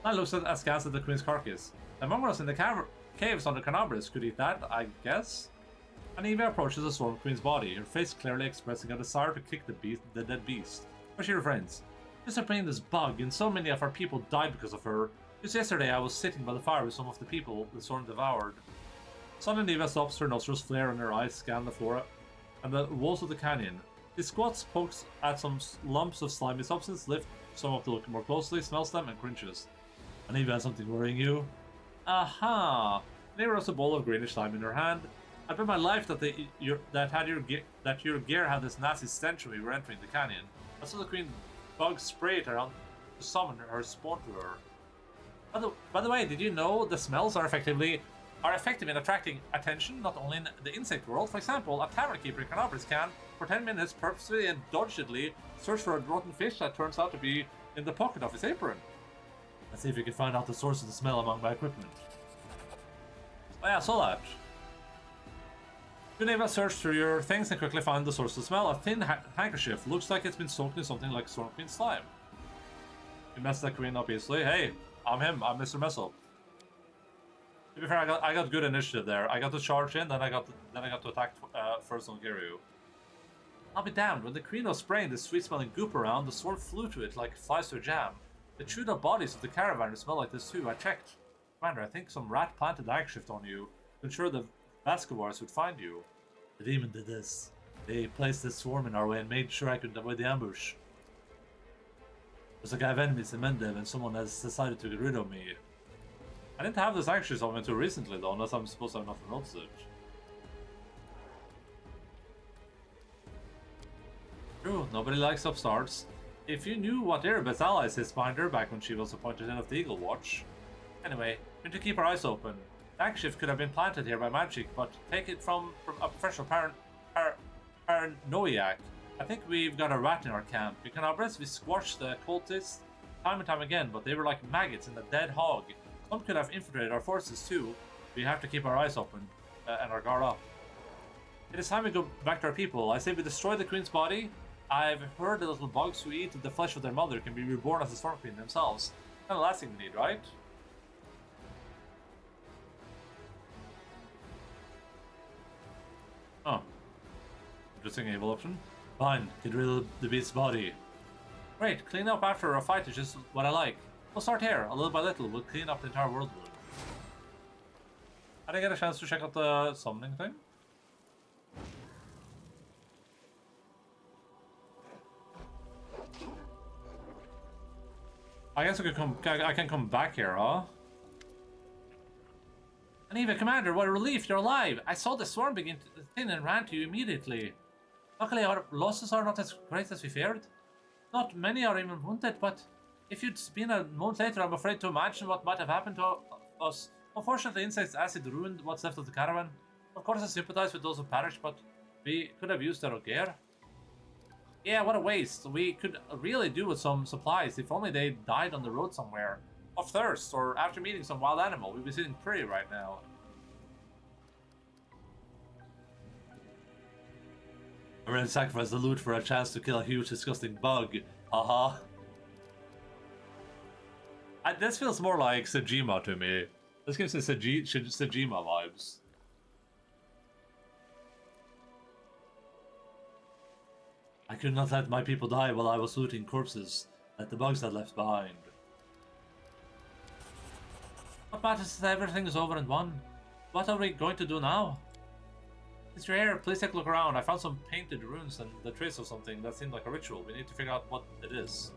I looks askance at the queen's carcass. The mongrels in the caves under Canabris could eat that, I guess. And Eva approaches the Storm Queen's body, her face clearly expressing a desire to kick the dead beast. But she refrains. Just bringing this bug, and so many of our people died because of her. Just yesterday I was sitting by the fire with some of the people the storm devoured. Suddenly Eva stops, her nostrils flare and her eyes scan the floor and the walls of the canyon. She squats, pokes at some lumps of slimy substance, lifts some up to look more closely, smells them, and cringes. And Eva has something worrying you? Aha! Neighbor has a bowl of greenish slime in her hand. I bet my life that your gear had this nasty stench when we were entering the canyon. I saw the queen bug spray it around to summon her spawn to her. By the way, did you know the smells are effective in attracting attention not only in the insect world? For example, a tavern keeper in Canabris can, for 10 minutes, purposefully and dodgedly search for a rotten fish that turns out to be in the pocket of his apron. Let's see if we can find out the source of the smell among my equipment. Oh yeah, I saw that. Geneva search through your things and quickly find the source of the smell. A thin handkerchief. Looks like it's been soaked in something like Storm Queen slime. You messed that queen up easily. Hey, I'm him. I'm Mr. Mess-Up. To be fair, I got good initiative there. I got to charge in, then I got to attack first on Kiryu. I'll be damned. When the queen was spraying this sweet-smelling goop around, the sword flew to it like flies to a jam. The chewed up bodies of the caravanners smell like this too. I checked. Commander, I think some rat planted ag shift on you to ensure the Basquars would find you. The demon did this. They placed this swarm in our way and made sure I could avoid the ambush. It's like I have enemies in Mendev and someone has decided to get rid of me. I didn't have this actually something too recently though, unless I'm supposed to have nothing noticed it. True, nobody likes upstarts. If you knew what Erebeth's allies hid behind her back when she was appointed head of the Eagle Watch. Anyway, we need to keep our eyes open. The Angshift could have been planted here by magic, but take it from a professional paranoiac. I think we've got a rat in our camp. You can we squashed the cultists time and time again, but they were like maggots in a dead hog. Some could have infiltrated our forces too. We have to keep our eyes open and our guard up. It is time we go back to our people. I say we destroy the queen's body. I've heard the little bugs who eat the flesh of their mother can be reborn as a storm queen themselves. Kind of the last thing we need, right? Oh. Interesting evil option. Fine, get rid of the beast's body. Great, clean up after a fight is just what I like. We'll start here, a little by little, we'll clean up the entire world. I didn't get a chance to check out the summoning thing. I guess I can come back here, huh? Aniva, Commander, what a relief, you're alive! I saw the swarm begin to thin and ran to you immediately. Luckily, our losses are not as great as we feared. Not many are even wounded, but if you'd been a month later, I'm afraid to imagine what might have happened to us. Unfortunately, insect's acid ruined what's left of the caravan. Of course, I sympathize with those who perished, but we could have used their gear. Yeah, what a waste. We could really do with some supplies if only they died on the road somewhere. Of thirst, or after meeting some wild animal. We'd be sitting pretty right now. I'm ready to sacrifice the loot for a chance to kill a huge, disgusting bug. Haha. This feels more like Sejima to me. This gives me Sejima vibes. I could not let my people die while I was looting corpses that the bugs had left behind. What matters is that everything is over and won. What are we going to do now? Since you're here, please take a look around. I found some painted runes and the trace of something that seemed like a ritual. We need to figure out what it is.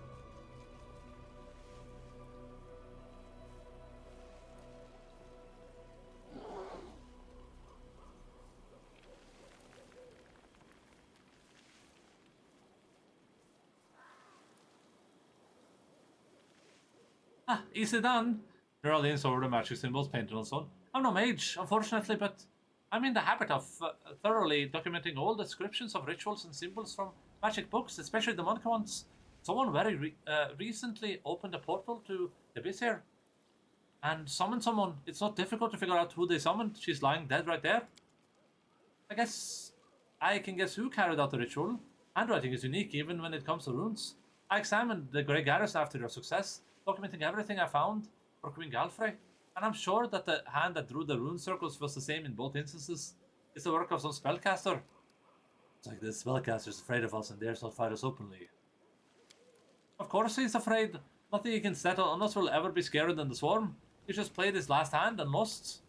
Ah, easy done. Nura leans over the magic symbols painted on stone. I'm no mage, unfortunately, but I'm in the habit of thoroughly documenting all descriptions of rituals and symbols from magic books, especially the monk ones. Someone very recently opened a portal to the abyss here and summoned someone. It's not difficult to figure out who they summoned. She's lying dead right there. I guess I can guess who carried out the ritual. Handwriting is unique even when it comes to runes. I examined the Grey Garrison after their success, documenting everything I found for Queen Galfrey, and I'm sure that the hand that drew the rune circles was the same in both instances. It's the work of some spellcaster. It's like this spellcaster's afraid of us and dares not fight us openly. Of course he's afraid. Nothing he can settle on us will ever be scarier than the swarm. He just played his last hand and lost.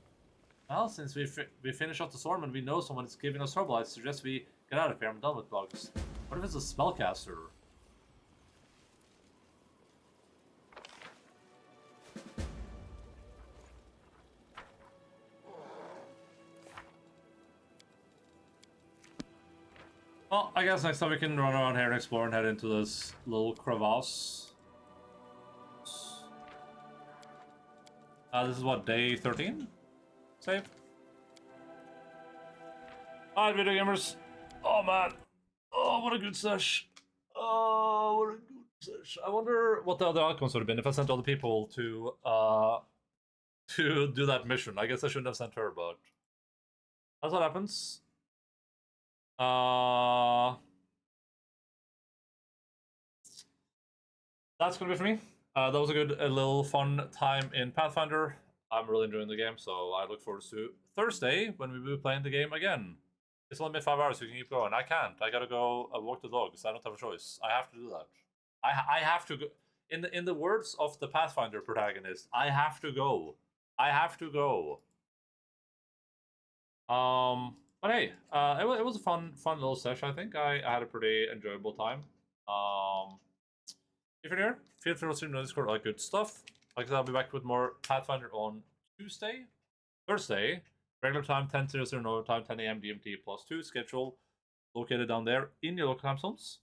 Well, since we finish off the swarm and we know someone is giving us trouble, I suggest we get out of here. I'm done with bugs. What if it's a spellcaster? Well, I guess next time we can run around here and explore and head into this little crevasse. This is what, day 13? Save? Alright, video gamers. Oh man. Oh, what a good sesh. Oh, what a good sesh. I wonder what the other outcomes would have been if I sent all the people to do that mission. I guess I shouldn't have sent her, but that's what happens. That's gonna be for me. That was a good, little fun time in Pathfinder. I'm really enjoying the game, so I look forward to Thursday when we will be playing the game again. It's only been 5 hours, so you can keep going. I can't. I gotta go walk the dogs. I don't have a choice. I have to do that. I have to go. In the words of the Pathfinder protagonist, I have to go. I have to go. But hey, it was a fun little session. I think I had a pretty enjoyable time. if you're here, feel free to stream on Discord, all good stuff. Like I said, I'll be back with more Pathfinder on Tuesday. Thursday, regular time 10:00 Northern Time, 10 a.m. DMT +2 schedule located down there in your local time zones.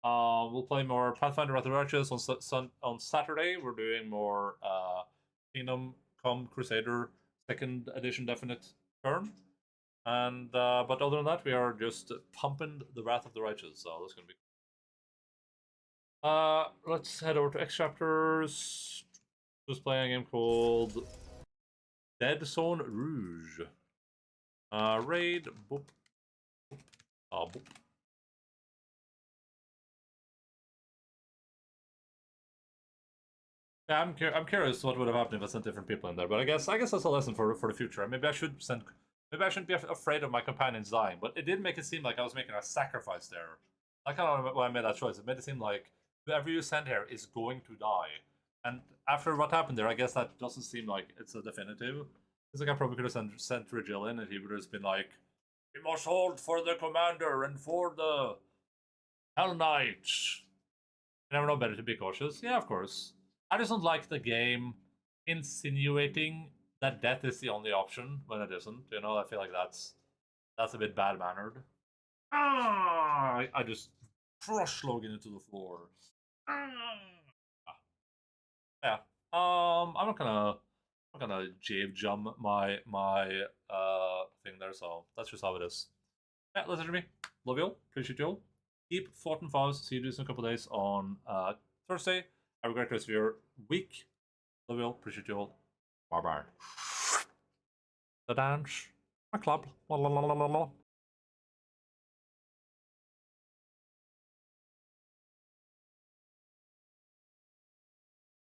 We'll play more Pathfinder Wrath of the Righteous on Saturday. We're doing more Kingdom Come Crusader 2nd edition definite turn. And but other than that, we are just pumping the Wrath of the Righteous, so that's gonna be let's head over to X chapters. Just playing a game called Dead Zone Rouge. Raid boop. Boop. Yeah, I'm curious what would have happened if I sent different people in there, but I guess that's a lesson for the future. Maybe I shouldn't be afraid of my companions dying, but it did make it seem like I was making a sacrifice there. I kind of when I made that choice, it made it seem like whoever you send here is going to die. And after what happened there, I guess that doesn't seem like it's a definitive. It's like I probably could have sent Rigil in, and he would have just been like, "We must hold for the commander and for the Hell Knights." You never know, better to be cautious. Yeah, of course. I just don't like the game insinuating that death is the only option when it isn't. You know, I feel like that's a bit bad mannered. I just crush Logan into the floor. Yeah. I'm not gonna jave jump my thing there, so that's just how it is. Yeah, listen to me. Love you all. Appreciate you all. Keep floating files. See you in a couple of days on Thursday. Have a great rest of your week. Love you all. Appreciate you all. Bye bye. The dance. My club. La la la la la la.